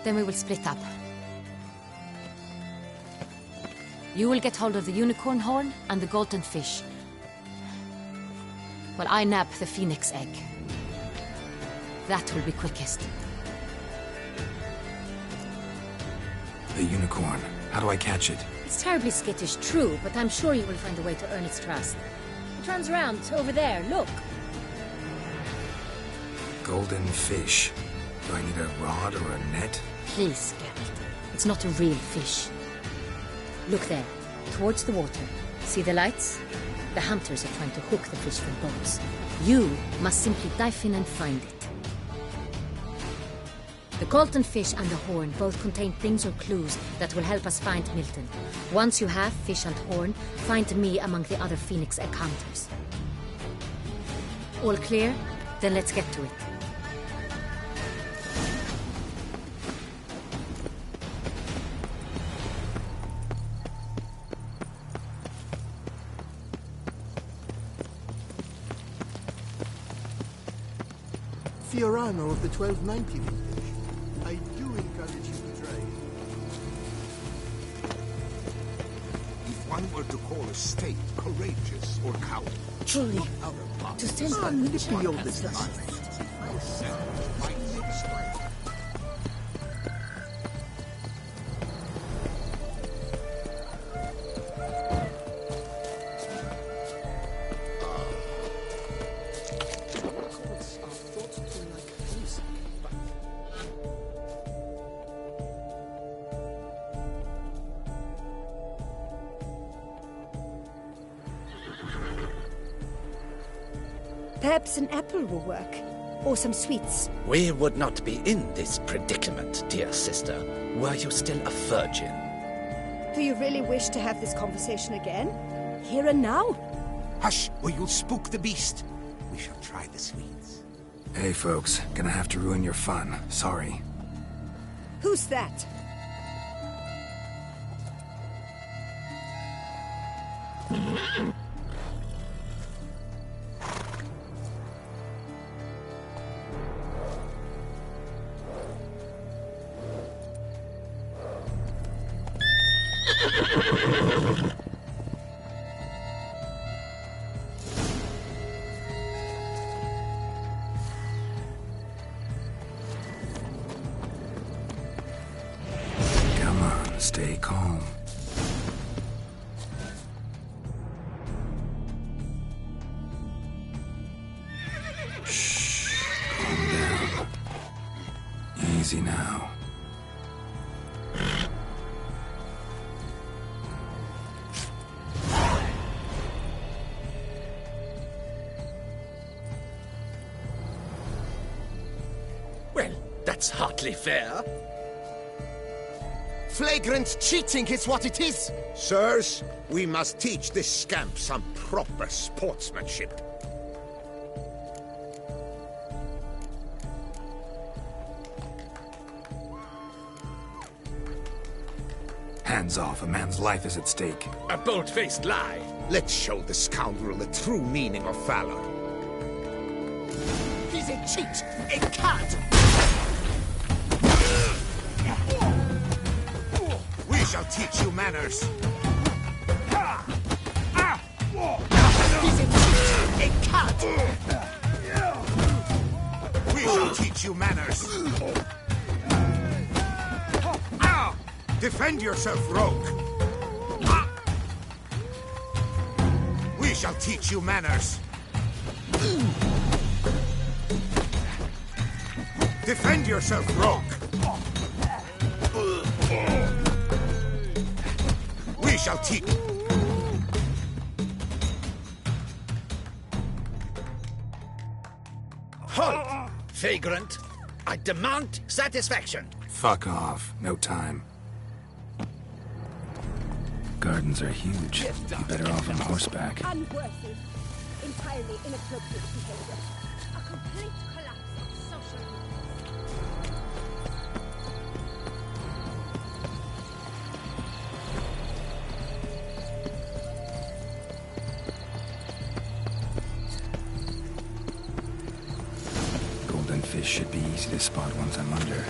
Then we will split up. You will get hold of the unicorn horn and the golden fish, while I nab the phoenix egg. That will be quickest. The unicorn. How do I catch it? It's terribly skittish, true, but I'm sure you will find a way to earn its trust. It runs around over there, look. Golden fish. Do I need a rod or a net? Please, Geralt. It's not a real fish. Look there, towards the water. See the lights? The hunters are trying to hook the fish from boats. You must simply dive in and find it. The golden fish and the horn both contain things or clues that will help us find Milton. Once you have fish and horn, find me among the other phoenix egg hunters. All clear? Then let's get to it. Fiorano of the 1290 vintage. I do encourage you to try. If one were to call a state courageous or coward, Truly, other to send Ah, one nippy old as the business. Perhaps an apple will work. Or some sweets. We would not be in this predicament, dear sister, were you still a virgin. Do you really wish to have this conversation again? Here and now? Hush, or you'll spook the beast. We shall try the sweets. Hey folks, gonna have to ruin your fun. Sorry. Who's that? Come on, stay calm. Shh. Calm down. Easy now. Well, that's hardly fair. Flagrant cheating is what it is. Sirs, we must teach this scamp some proper sportsmanship. Hands off, a man's life is at stake. A bold-faced lie. Let's show the scoundrel the true meaning of valor. He's a cheat, a cad. We shall teach you manners. He's a cheat, a cad. We shall teach you manners. Defend yourself, rogue! We shall teach you manners! Defend yourself, rogue! We shall teach... Halt! Vagrant! I demand satisfaction! Fuck off. No time. Gardens are huge. Be better off on horseback. Unworthy. Entirely inappropriate behavior. A complete collapse of social Golden fish should be easy to spot once I'm under.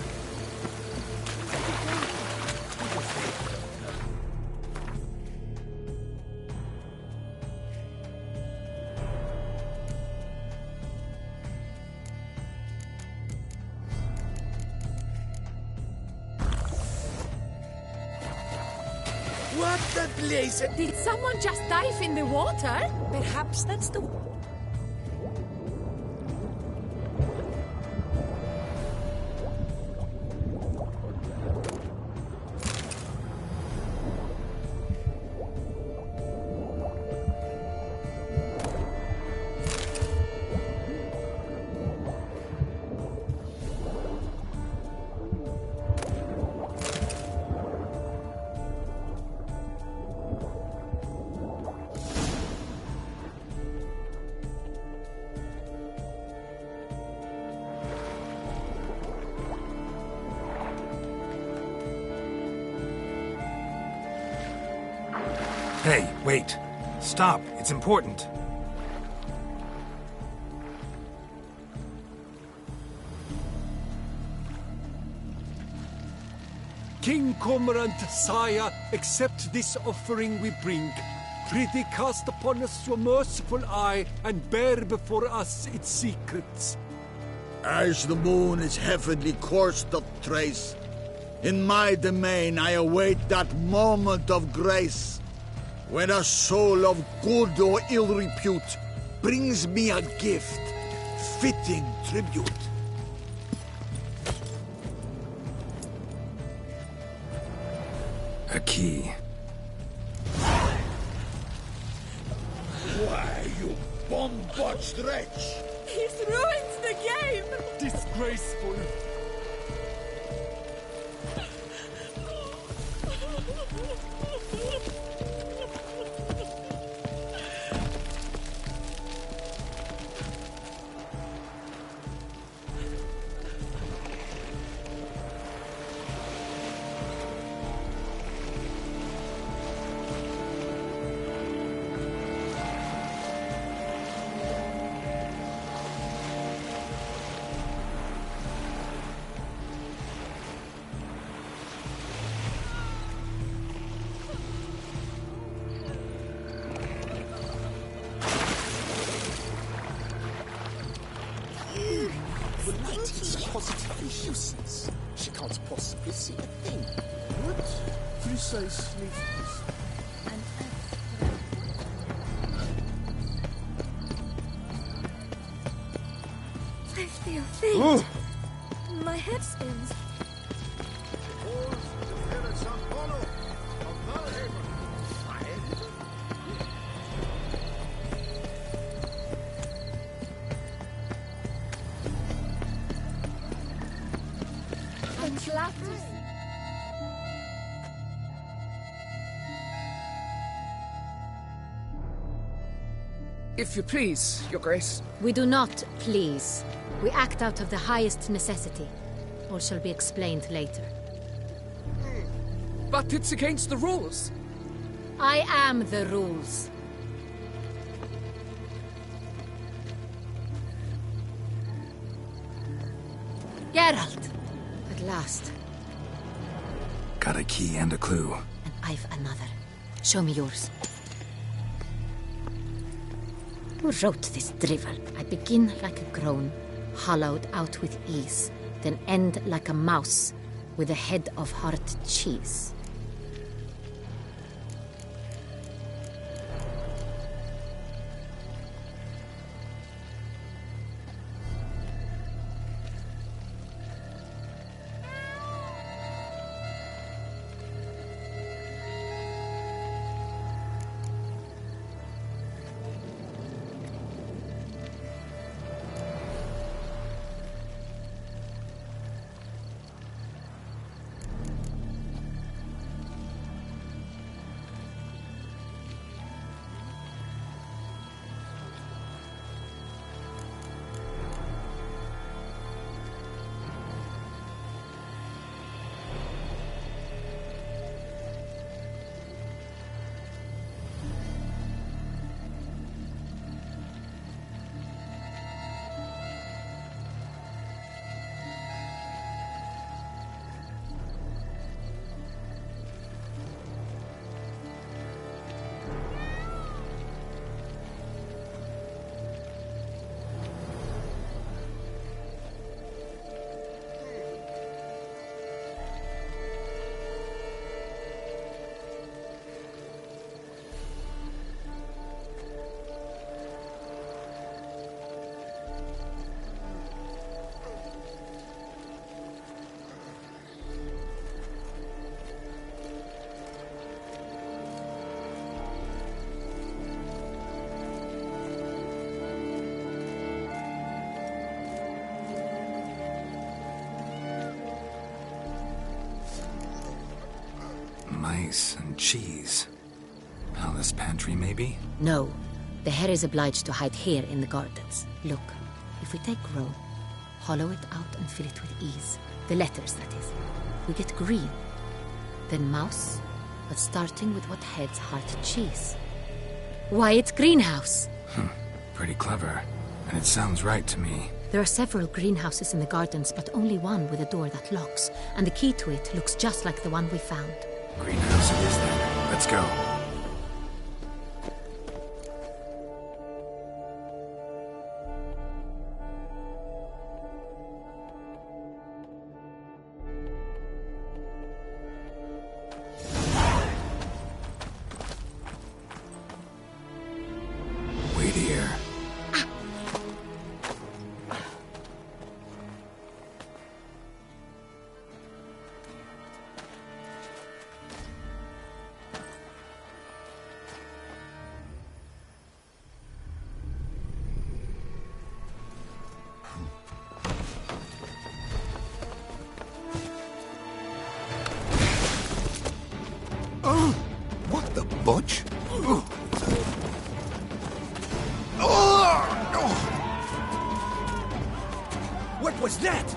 What the blaze? Did someone just dive in the water? Perhaps that's the... Hey, wait. Stop. It's important. King Cormorant, sire, accept this offering we bring. Prithee cast upon us your merciful eye, and bear before us its secrets. As the moon is heavenly course doth trace, in my domain I await that moment of grace, when a soul of good or ill repute brings me a gift, fitting tribute. A key. Why, you bomb-botched wretch! He's ruined the game! Disgraceful. Positively useless. She can't possibly see a thing. What precisely? I feel faint. My head spins. If you please, Your Grace. We do not please. We act out of the highest necessity. All shall be explained later. But it's against the rules. I am the rules. Geralt! At last. Got a key and a clue. And I've another. Show me yours. Who wrote this drivel? I begin like a groan, hollowed out with ease, then end like a mouse with a head of hard cheese. mice and cheese. Palace pantry, maybe? No. The hare is obliged to hide here in the gardens. Look, if we take Rome, hollow it out and fill it with ease. The letters, that is. We get green. Then mouse, but starting with what heads heart cheese. Why, it's greenhouse! Pretty clever. And it sounds right to me. There are several greenhouses in the gardens, but only one with a door that locks. And the key to it looks just like the one we found. Greenhouse it is then. Let's go. Wait here. What the butch? What was that?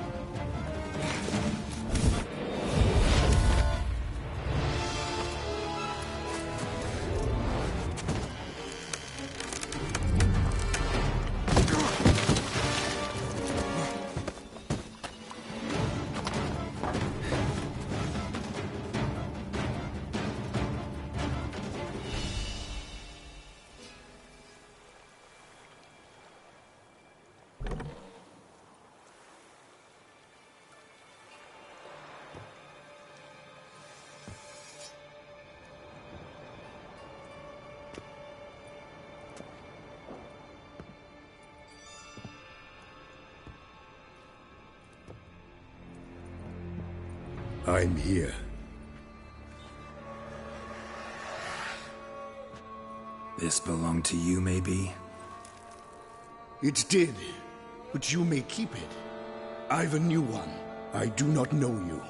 I'm here. This belonged to you, maybe? It did, but you may keep it. I've a new one. I do not know you.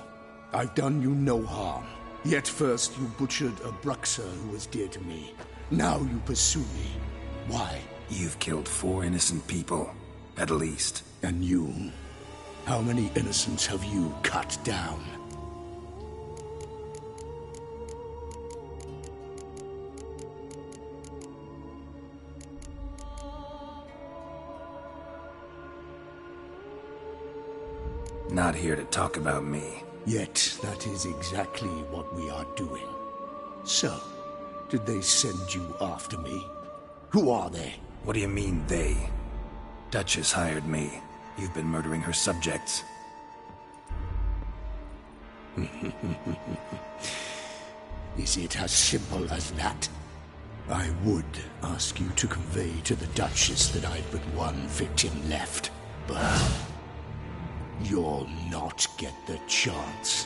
I've done you no harm. Yet first you butchered a Bruxa who was dear to me. Now you pursue me. Why? You've killed 4 innocent people, at least. And you? How many innocents have you cut down? Not here to talk about me. Yet that is exactly what we are doing. So, did they send you after me? Who are they? What do you mean, they? Duchess hired me. You've been murdering her subjects. Is it as simple as that? I would ask you to convey to the Duchess that I've but one victim left, but you'll not get the chance.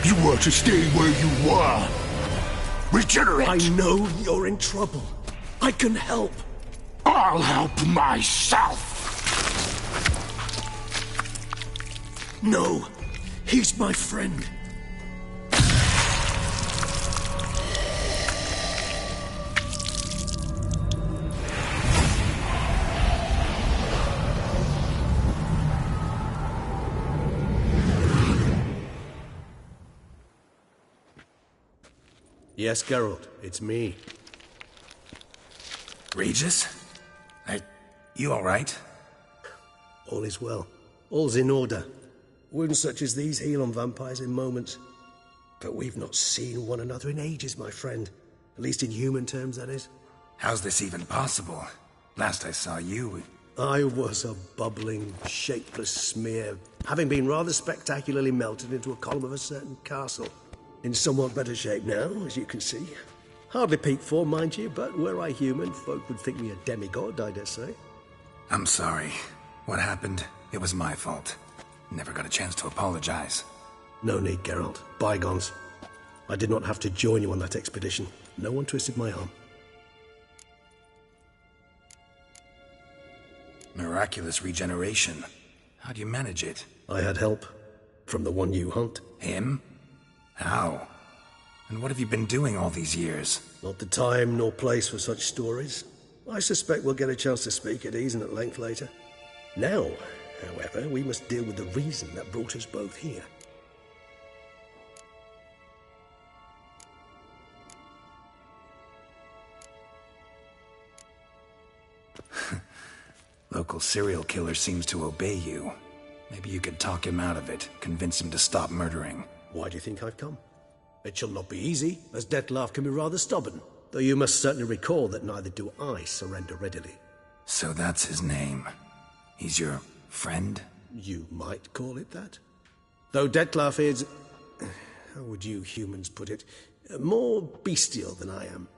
You were to stay where you were. Regenerate! I know you're in trouble. I can help. I'll help myself! No, he's my friend. Yes, Geralt, it's me. Regis? You all right? All is well. All's in order. Wounds such as these heal on vampires in moments. But we've not seen one another in ages, my friend. At least in human terms, that is. How's this even possible? Last I saw you... I was a bubbling, shapeless smear, having been rather spectacularly melted into a column of a certain castle. In somewhat better shape now, as you can see. Hardly peak form, mind you, but were I human, folk would think me a demigod, I dare say. I'm sorry. What happened, it was my fault. Never got a chance to apologize. No need, Geralt. Bygones. I did not have to join you on that expedition. No one twisted my arm. Miraculous regeneration. How do you manage it? I had help. From the one you hunt. Him? How? And what have you been doing all these years? Not the time nor place for such stories. I suspect we'll get a chance to speak at ease and at length later. Now, however, we must deal with the reason that brought us both here. Local serial killer seems to obey you. Maybe you could talk him out of it, convince him to stop murdering. Why do you think I've come? It shall not be easy, as Dettlaff can be rather stubborn. Though you must certainly recall that neither do I surrender readily. So that's his name. He's your friend? You might call it that. Though Dettlaff is... how would you humans put it? More bestial than I am.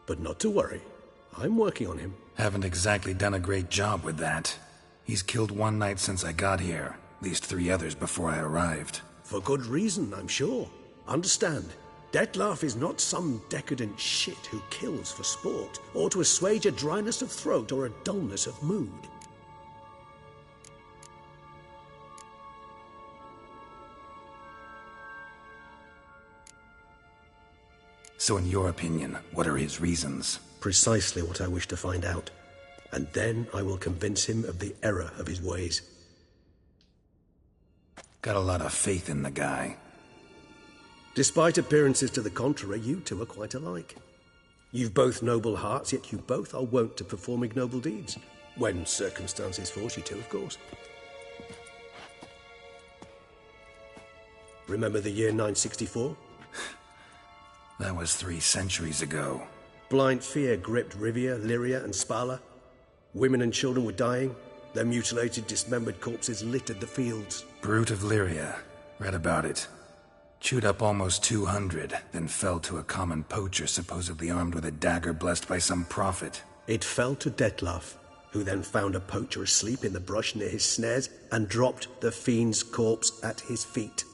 But not to worry. I'm working on him. Haven't exactly done a great job with that. He's killed one knight since I got here. At least 3 others before I arrived. For good reason, I'm sure. Understand, Dettlaff is not some decadent shit who kills for sport, or to assuage a dryness of throat or a dullness of mood. So in your opinion, what are his reasons? Precisely what I wish to find out. And then I will convince him of the error of his ways. Got a lot of faith in the guy. Despite appearances to the contrary, you two are quite alike. You've both noble hearts, yet you both are wont to perform ignoble deeds. When circumstances force you to, of course. Remember the year 964? That was 3 centuries ago. Blind fear gripped Rivia, Lyria, and Spala. Women and children were dying. Their mutilated, dismembered corpses littered the fields. Brute of Lyria. Read about it. Chewed up almost 200, then fell to a common poacher supposedly armed with a dagger blessed by some prophet. It fell to Dettlaff, who then found a poacher asleep in the brush near his snares and dropped the fiend's corpse at his feet.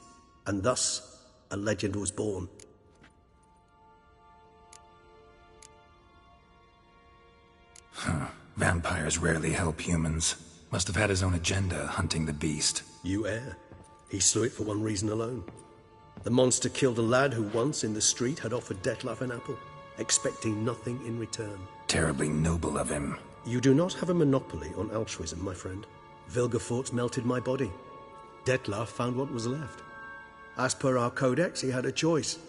And thus, a legend was born. Huh. Vampires rarely help humans. Must have had his own agenda, hunting the beast. You err. He slew it for one reason alone. The monster killed a lad who once, in the street, had offered Dettlaff an apple, expecting nothing in return. Terribly noble of him. You do not have a monopoly on altruism, my friend. Vilgefortz melted my body. Dettlaff found what was left. As per our codex, he had a choice.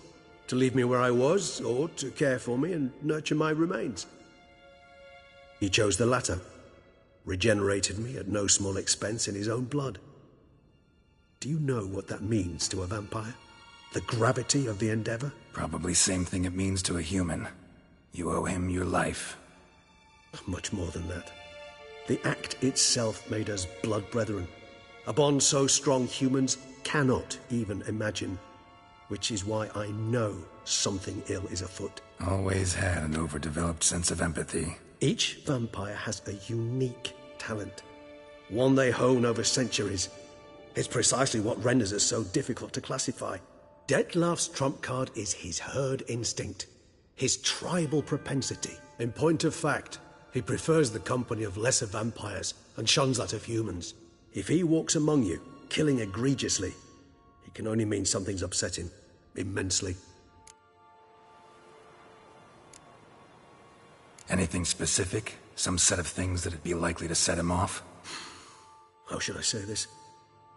To leave me where I was, or to care for me and nurture my remains. He chose the latter. Regenerated me at no small expense in his own blood. Do you know what that means to a vampire? The gravity of the endeavor? Probably same thing it means to a human. You owe him your life. Much more than that. The act itself made us blood brethren. A bond so strong humans cannot even imagine. Which is why I know something ill is afoot. Always had an overdeveloped sense of empathy. Each vampire has a unique talent. One they hone over centuries. It's precisely what renders us so difficult to classify. Detlef's trump card is his herd instinct, his tribal propensity. In point of fact, he prefers the company of lesser vampires and shuns that of humans. If he walks among you, killing egregiously, it can only mean something's upset him immensely. Anything specific? Some set of things that'd be likely to set him off? How should I say this?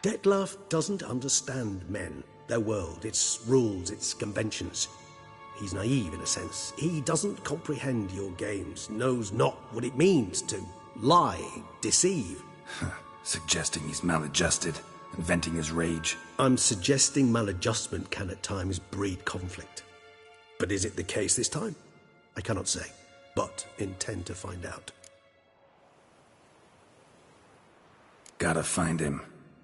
Detlef doesn't understand men, their world, its rules, its conventions. He's naive in a sense. He doesn't comprehend your games, knows not what it means to lie, deceive. Suggesting he's maladjusted and venting his rage. I'm suggesting maladjustment can at times breed conflict. But is it the case this time? I cannot say, but intend to find out. Gotta find him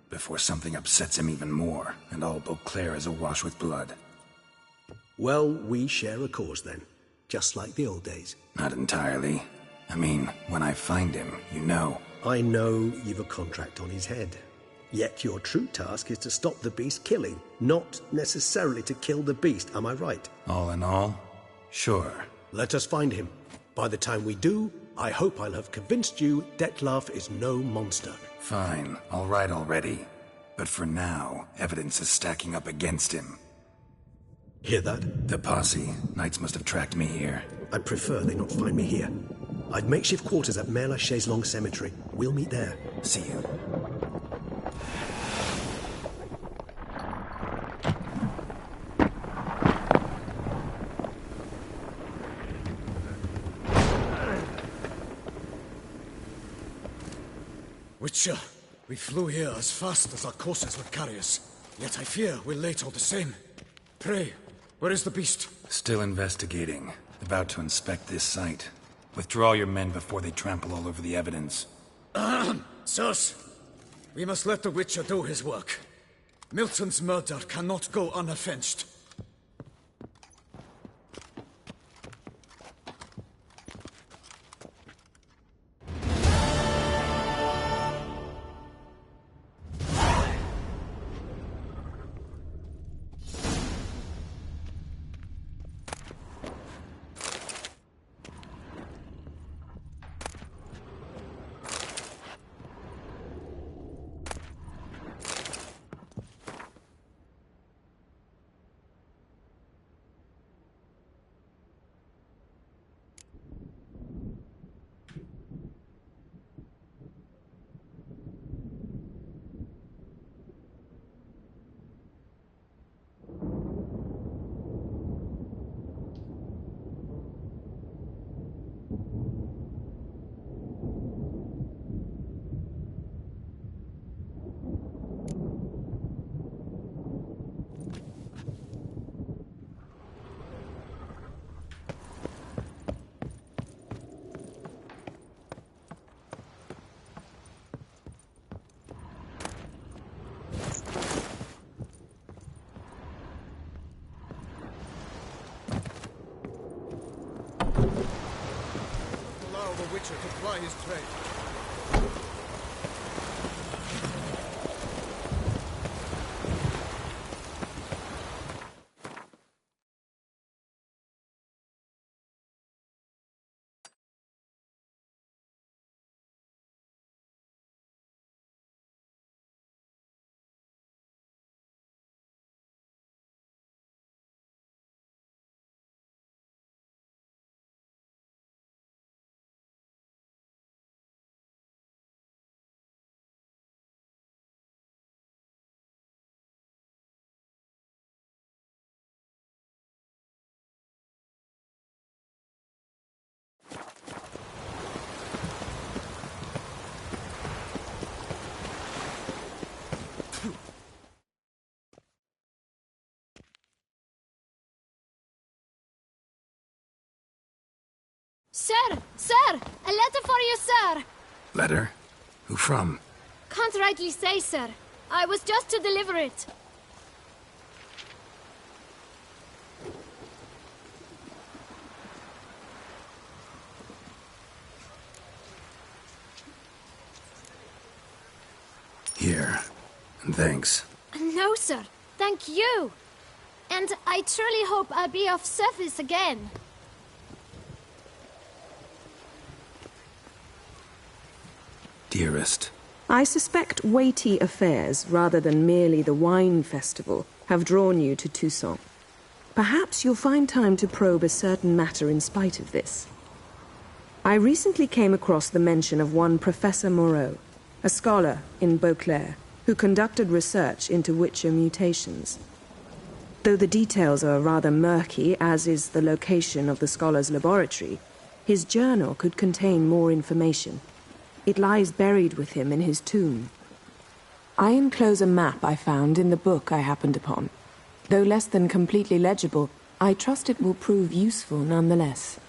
before something upsets him even more and all Beauclair is awash with blood. Well, we share a cause then, just like the old days. Not entirely. I mean, when I find him, you know. I know you've a contract on his head. Yet your true task is to stop the beast killing, not necessarily to kill the beast, am I right? All in all, sure. Let us find him. By the time we do, I hope I'll have convinced you Detlef is no monster. Fine, all right already. But for now, evidence is stacking up against him. Hear that? The posse. Knights must have tracked me here. I'd prefer they not find me here. I've makeshift quarters at Mère Lachaise Long Cemetery. We'll meet there. See you. Witcher, we flew here as fast as our courses would carry us. Yet I fear we're late all the same. Pray, where is the beast? Still investigating. About to inspect this site. Withdraw your men before they trample all over the evidence. Sirs, we must let the Witcher do his work. Milton's murder cannot go unavenged. The Witcher to ply his trade. Sir! Sir! A letter for you, sir! Letter? Who from? Can't rightly say, sir. I was just to deliver it. Here. And thanks. No, sir. Thank you. And I truly hope I'll be of service again. Dearest. I suspect weighty affairs, rather than merely the wine festival, have drawn you to Toussaint. Perhaps you'll find time to probe a certain matter in spite of this. I recently came across the mention of one Professor Moreau, a scholar in Beauclair, who conducted research into Witcher mutations. Though the details are rather murky, as is the location of the scholar's laboratory, his journal could contain more information. It lies buried with him in his tomb. I enclose a map I found in the book I happened upon. Though less than completely legible, I trust it will prove useful nonetheless.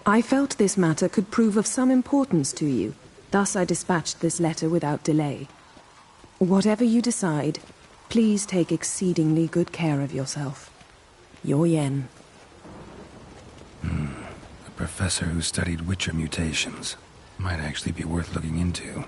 I felt this matter could prove of some importance to you, thus I dispatched this letter without delay. Whatever you decide, please take exceedingly good care of yourself. Your Yen. A professor who studied Witcher mutations. Might actually be worth looking into.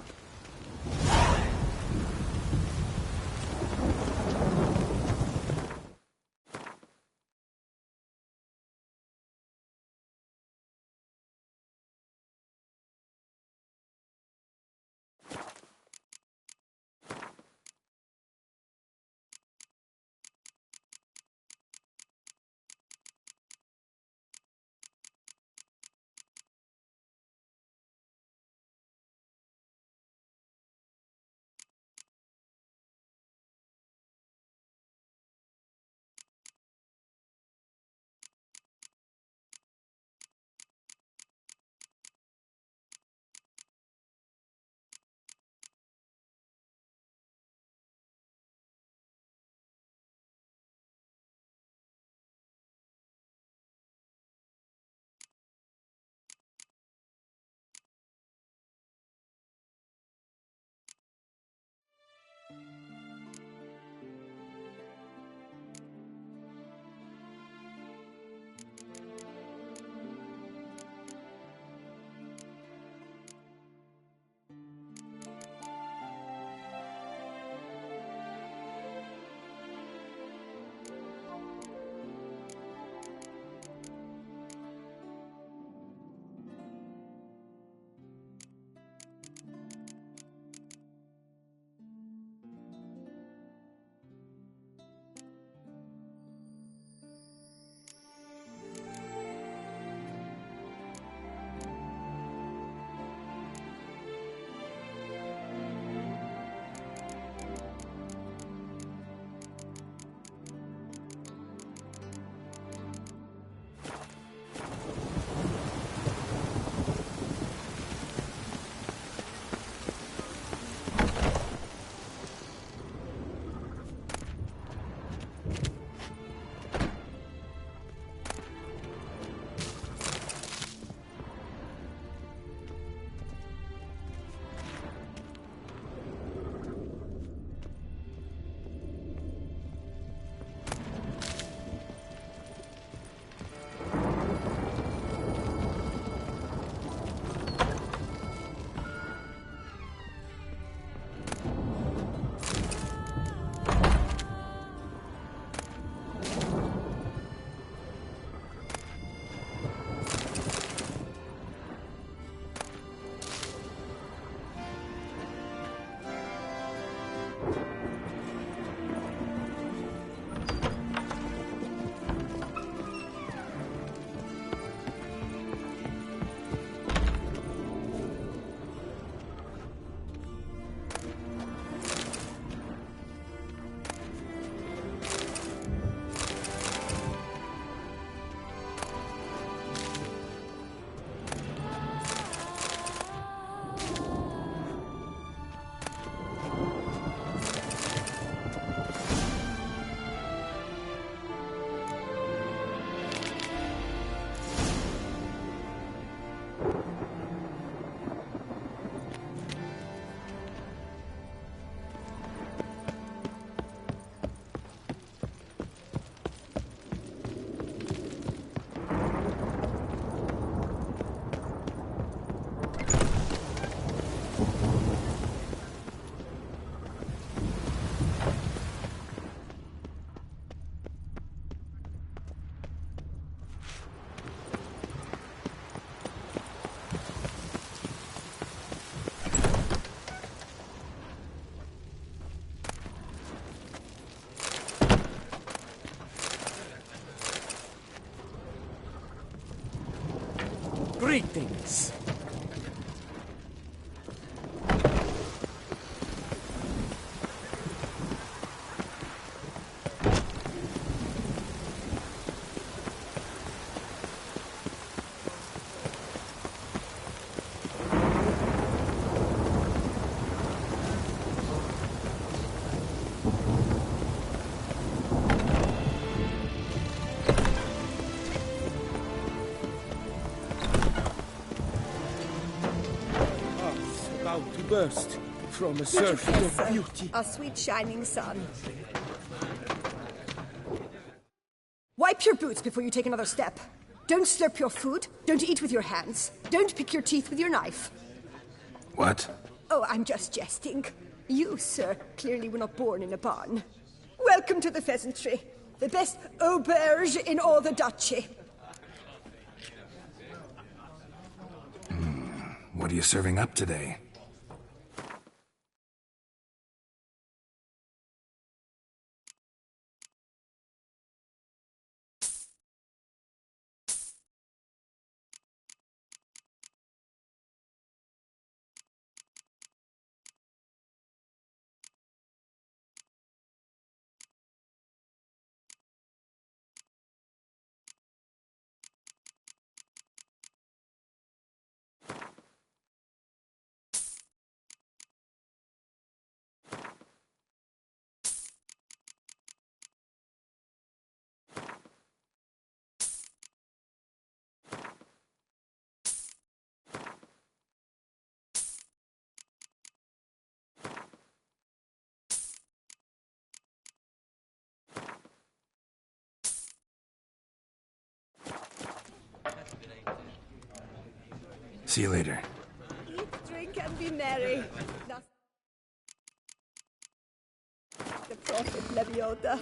Greetings. Burst from a surfeit of beauty. Our sweet shining sun. Wipe your boots before you take another step. Don't slurp your food. Don't eat with your hands. Don't pick your teeth with your knife. What? Oh, I'm just jesting. You, sir, clearly were not born in a barn. Welcome to the pheasantry. The best auberge in all the duchy. What are you serving up today? See you later. Eat, drink, and be merry. The prophet Lebioda.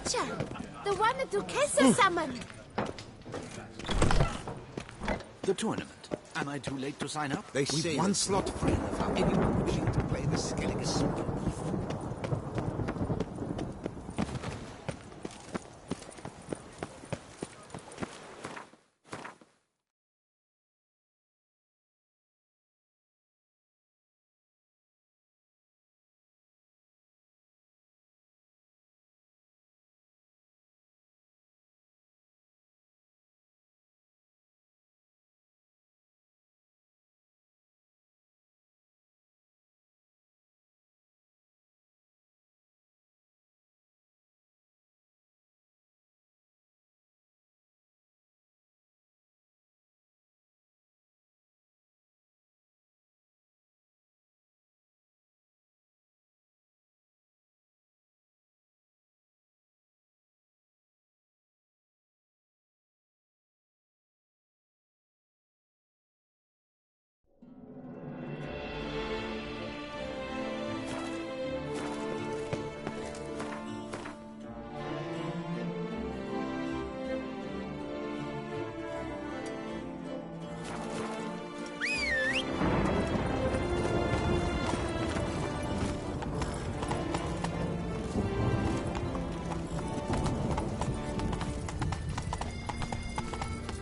Witcher! The one that Duquesa summoned! The tournament. Am I too late to sign up? They say one slot free for anyone wishing to play the Skelligus.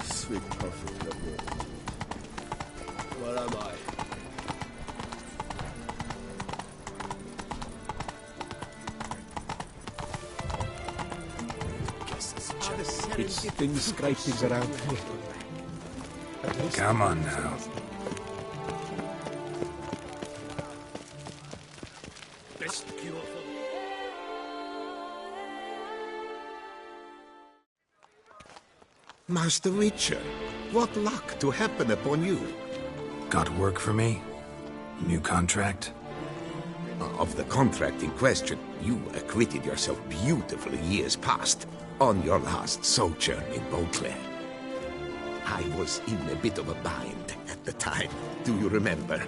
Sweet perfect lovely. Where am I? It's been scraping around here. Come on now. Best cure for... Master Witcher, what luck to happen upon you. Got work for me? New contract? Of the contract in question, you acquitted yourself beautifully years past on your last sojourn in Beauclair. I was in a bit of a bind at the time, do you remember?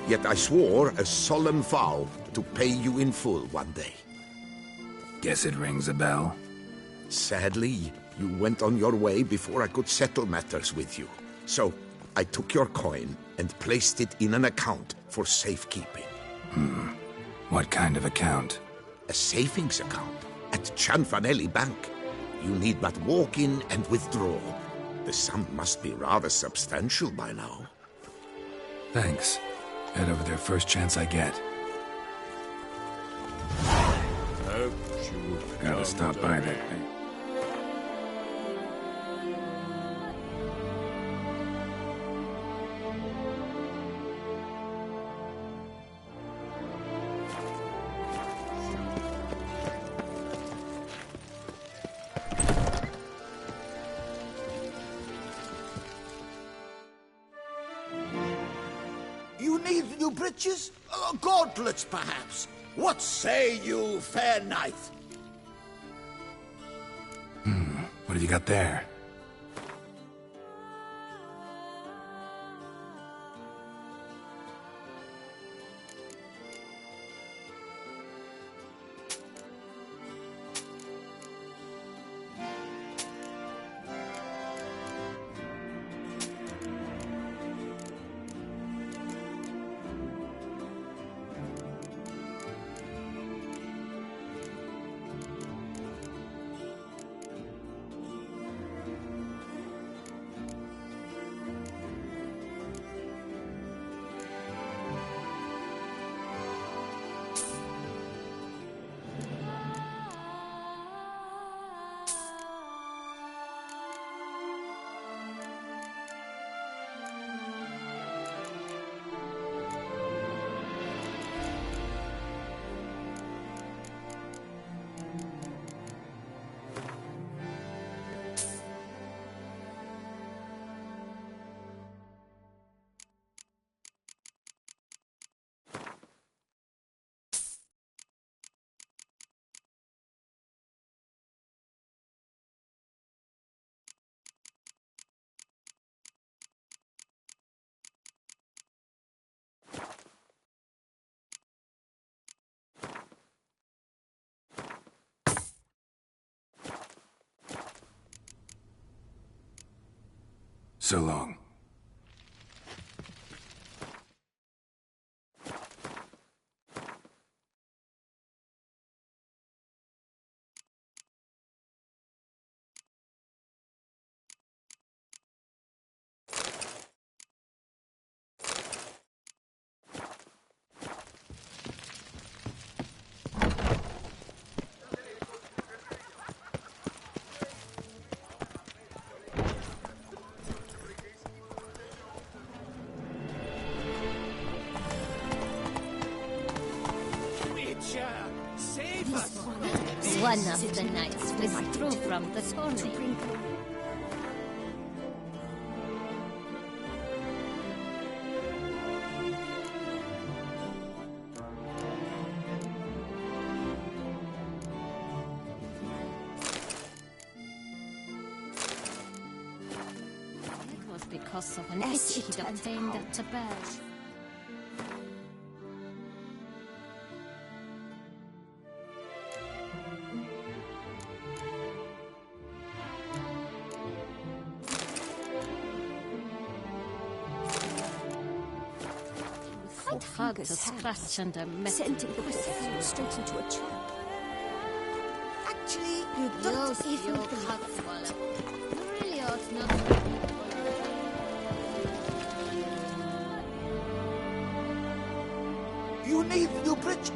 Yet I swore a solemn vow to pay you in full one day. Guess it rings a bell. Sadly, you went on your way before I could settle matters with you. So, I took your coin and placed it in an account for safekeeping. What kind of account? A savings account at Cianfanelli Bank. You need but walk in and withdraw. The sum must be rather substantial by now. Thanks. Head over there first chance I get. Gotta stop by that thing. You need new breeches? Gauntlets, perhaps? What say you, fair knight? What have you got there? So long. Save us! One of the knights withdrew from the tourney. It was because of an itch he'd obtained at the bell. Hard to scratch under metal. Sending the whistle straight into a trap. Actually, you don't even believe. You really ought not. You need new bridge.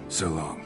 So long.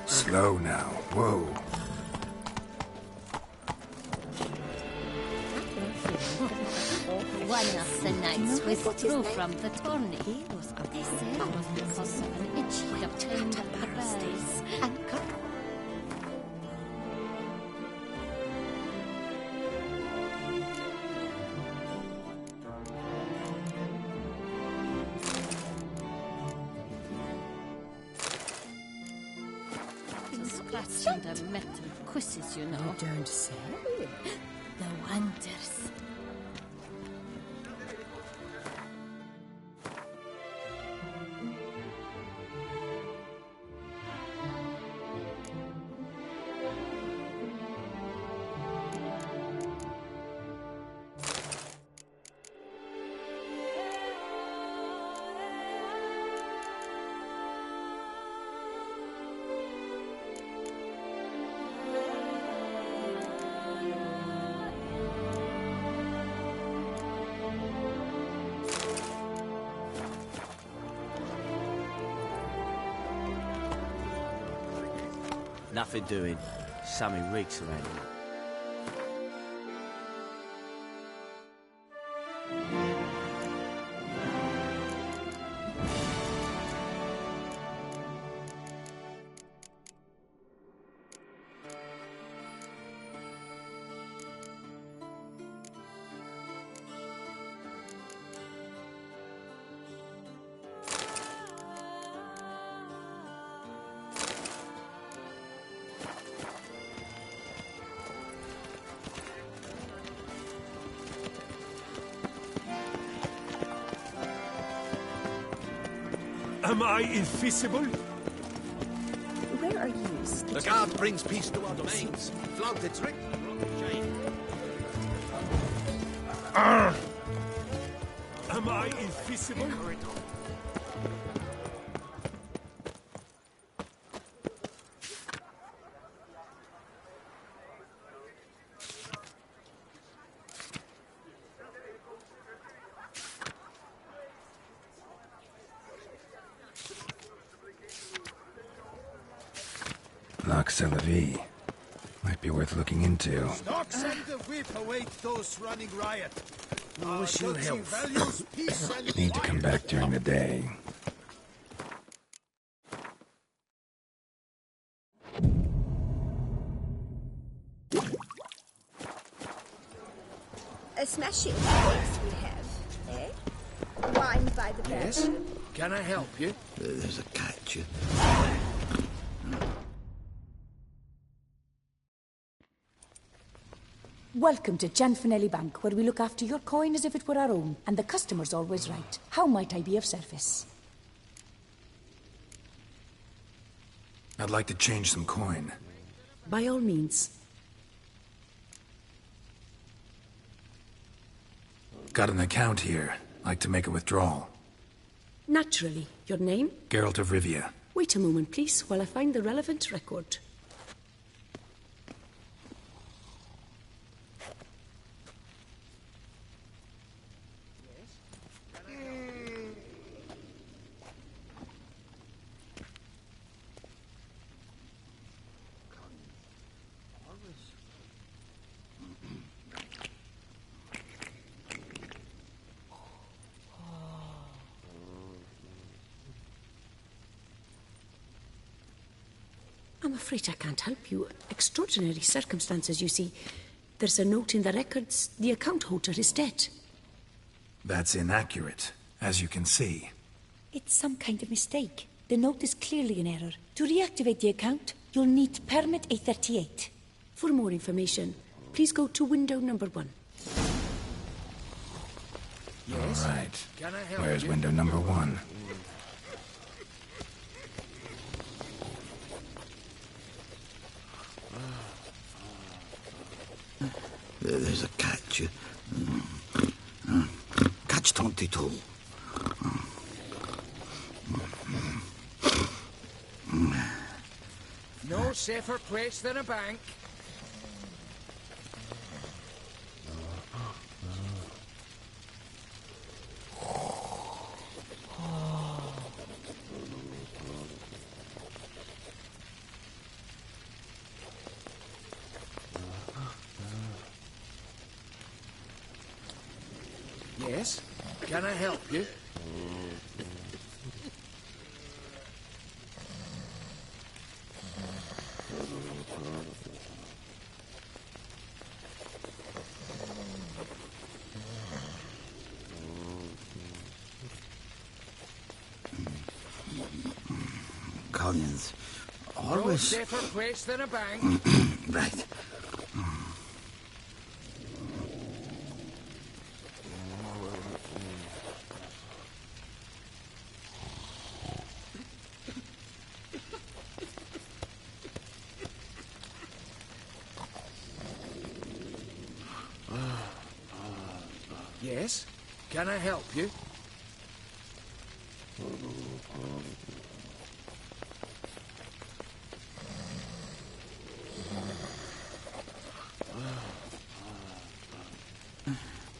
Slow now. Whoa. One of the knights withdrew from the tourney. They say it was because of an itch he'd obtained at the bells. Scratch under metal quizzes, you know. You don't say. The wonders. Nothing doing. Something reeks around here. Am I invisible? Where are you, Stitch? The guard brings peace to our domains. Flout its ring. Am I invisible? Loch Selavi. Might be worth looking into. Knocks and the whip await those running riot. I wish you health. Values peace and Need to come back during the day. A smashing place we have, eh? Wine by the barrel. Yes? Can I help you? There's a catch. Welcome to Gianfinelli Bank, where we look after your coin as if it were our own, and the customer's always right. How might I be of service? I'd like to change some coin. By all means. Got an account here. Like to make a withdrawal. Naturally. Your name? Geralt of Rivia. Wait a moment, please, while I find the relevant record. I'm afraid I can't help you. Extraordinary circumstances, you see. There's a note in the records. The account holder is dead. That's inaccurate, as you can see. It's some kind of mistake. The note is clearly in error. To reactivate the account, you'll need Permit A38. For more information, please go to window number 1. Yes? All right. Can I help Where's you? window number 1? There's a catch. Catch 22. No safer place than a bank. Yes? Can I help you? Collins. No Always. safer place than a bank. Right. Yes? Can I help you?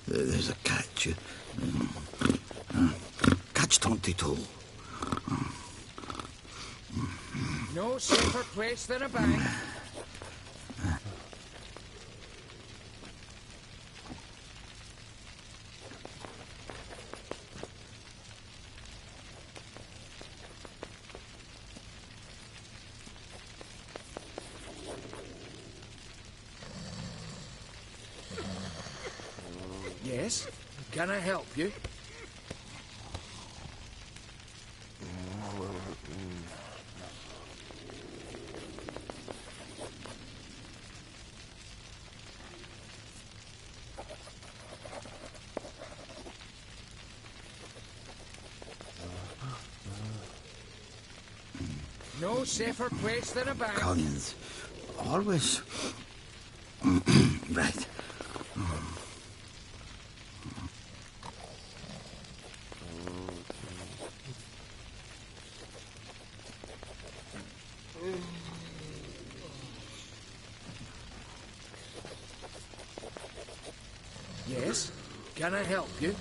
There's a catch. Catch 22. No safer place than a bank. Yes? Can I help you? No safer place than a bank. Collins, always... right. Yes? Can I help you?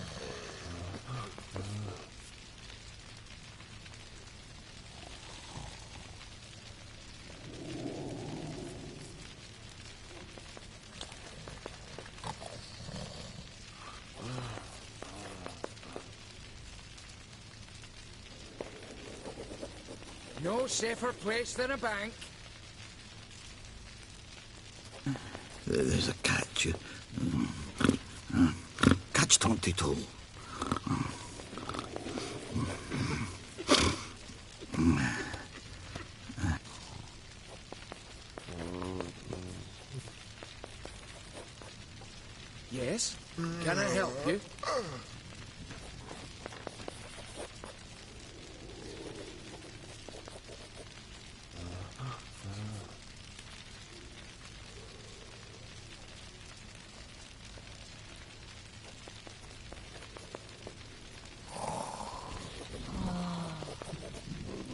No safer place than a bank. There's a catch. Catch 22. Yes? Can I help you?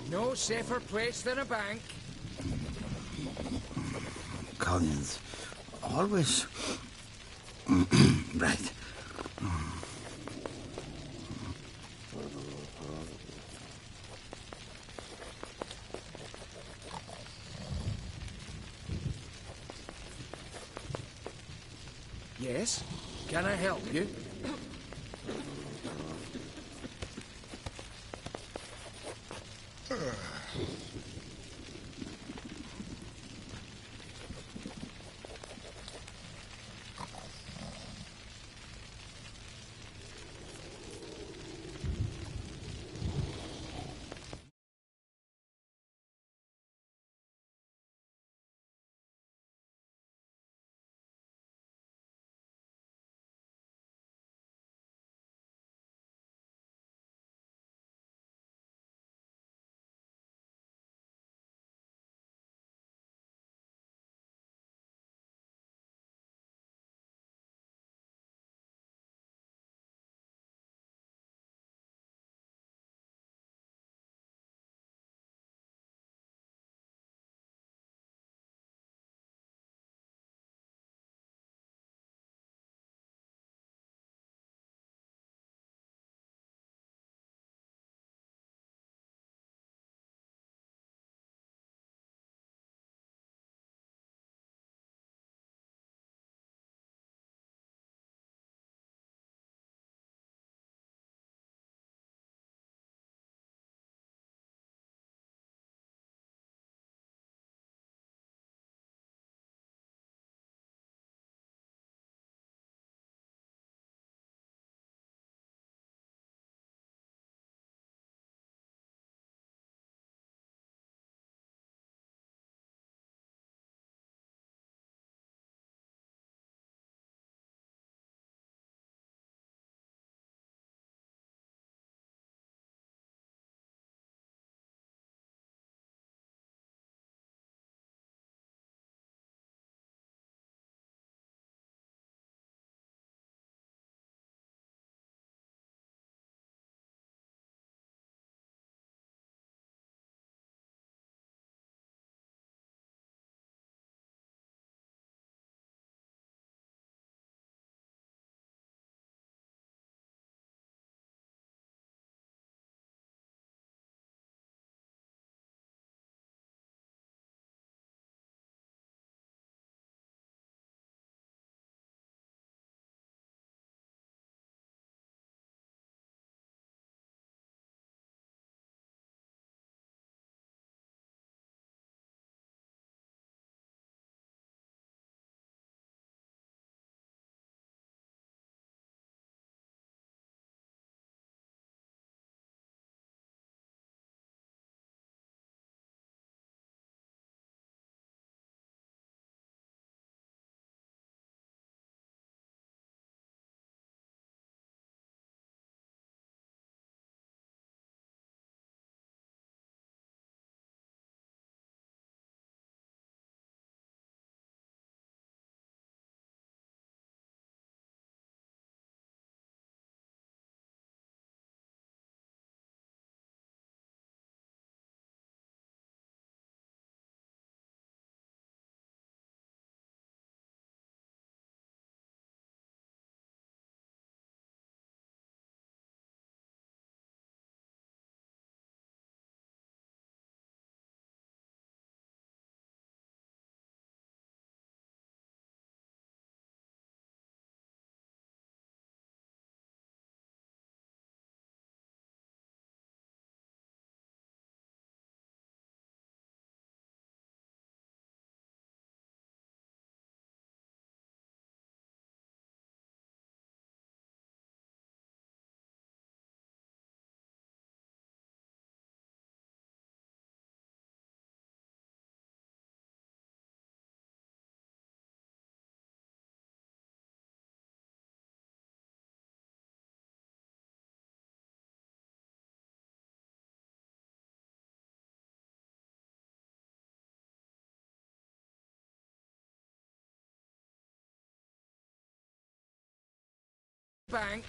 No safer place than a bank. Collins, always... right. Yes? Can I help you? bank.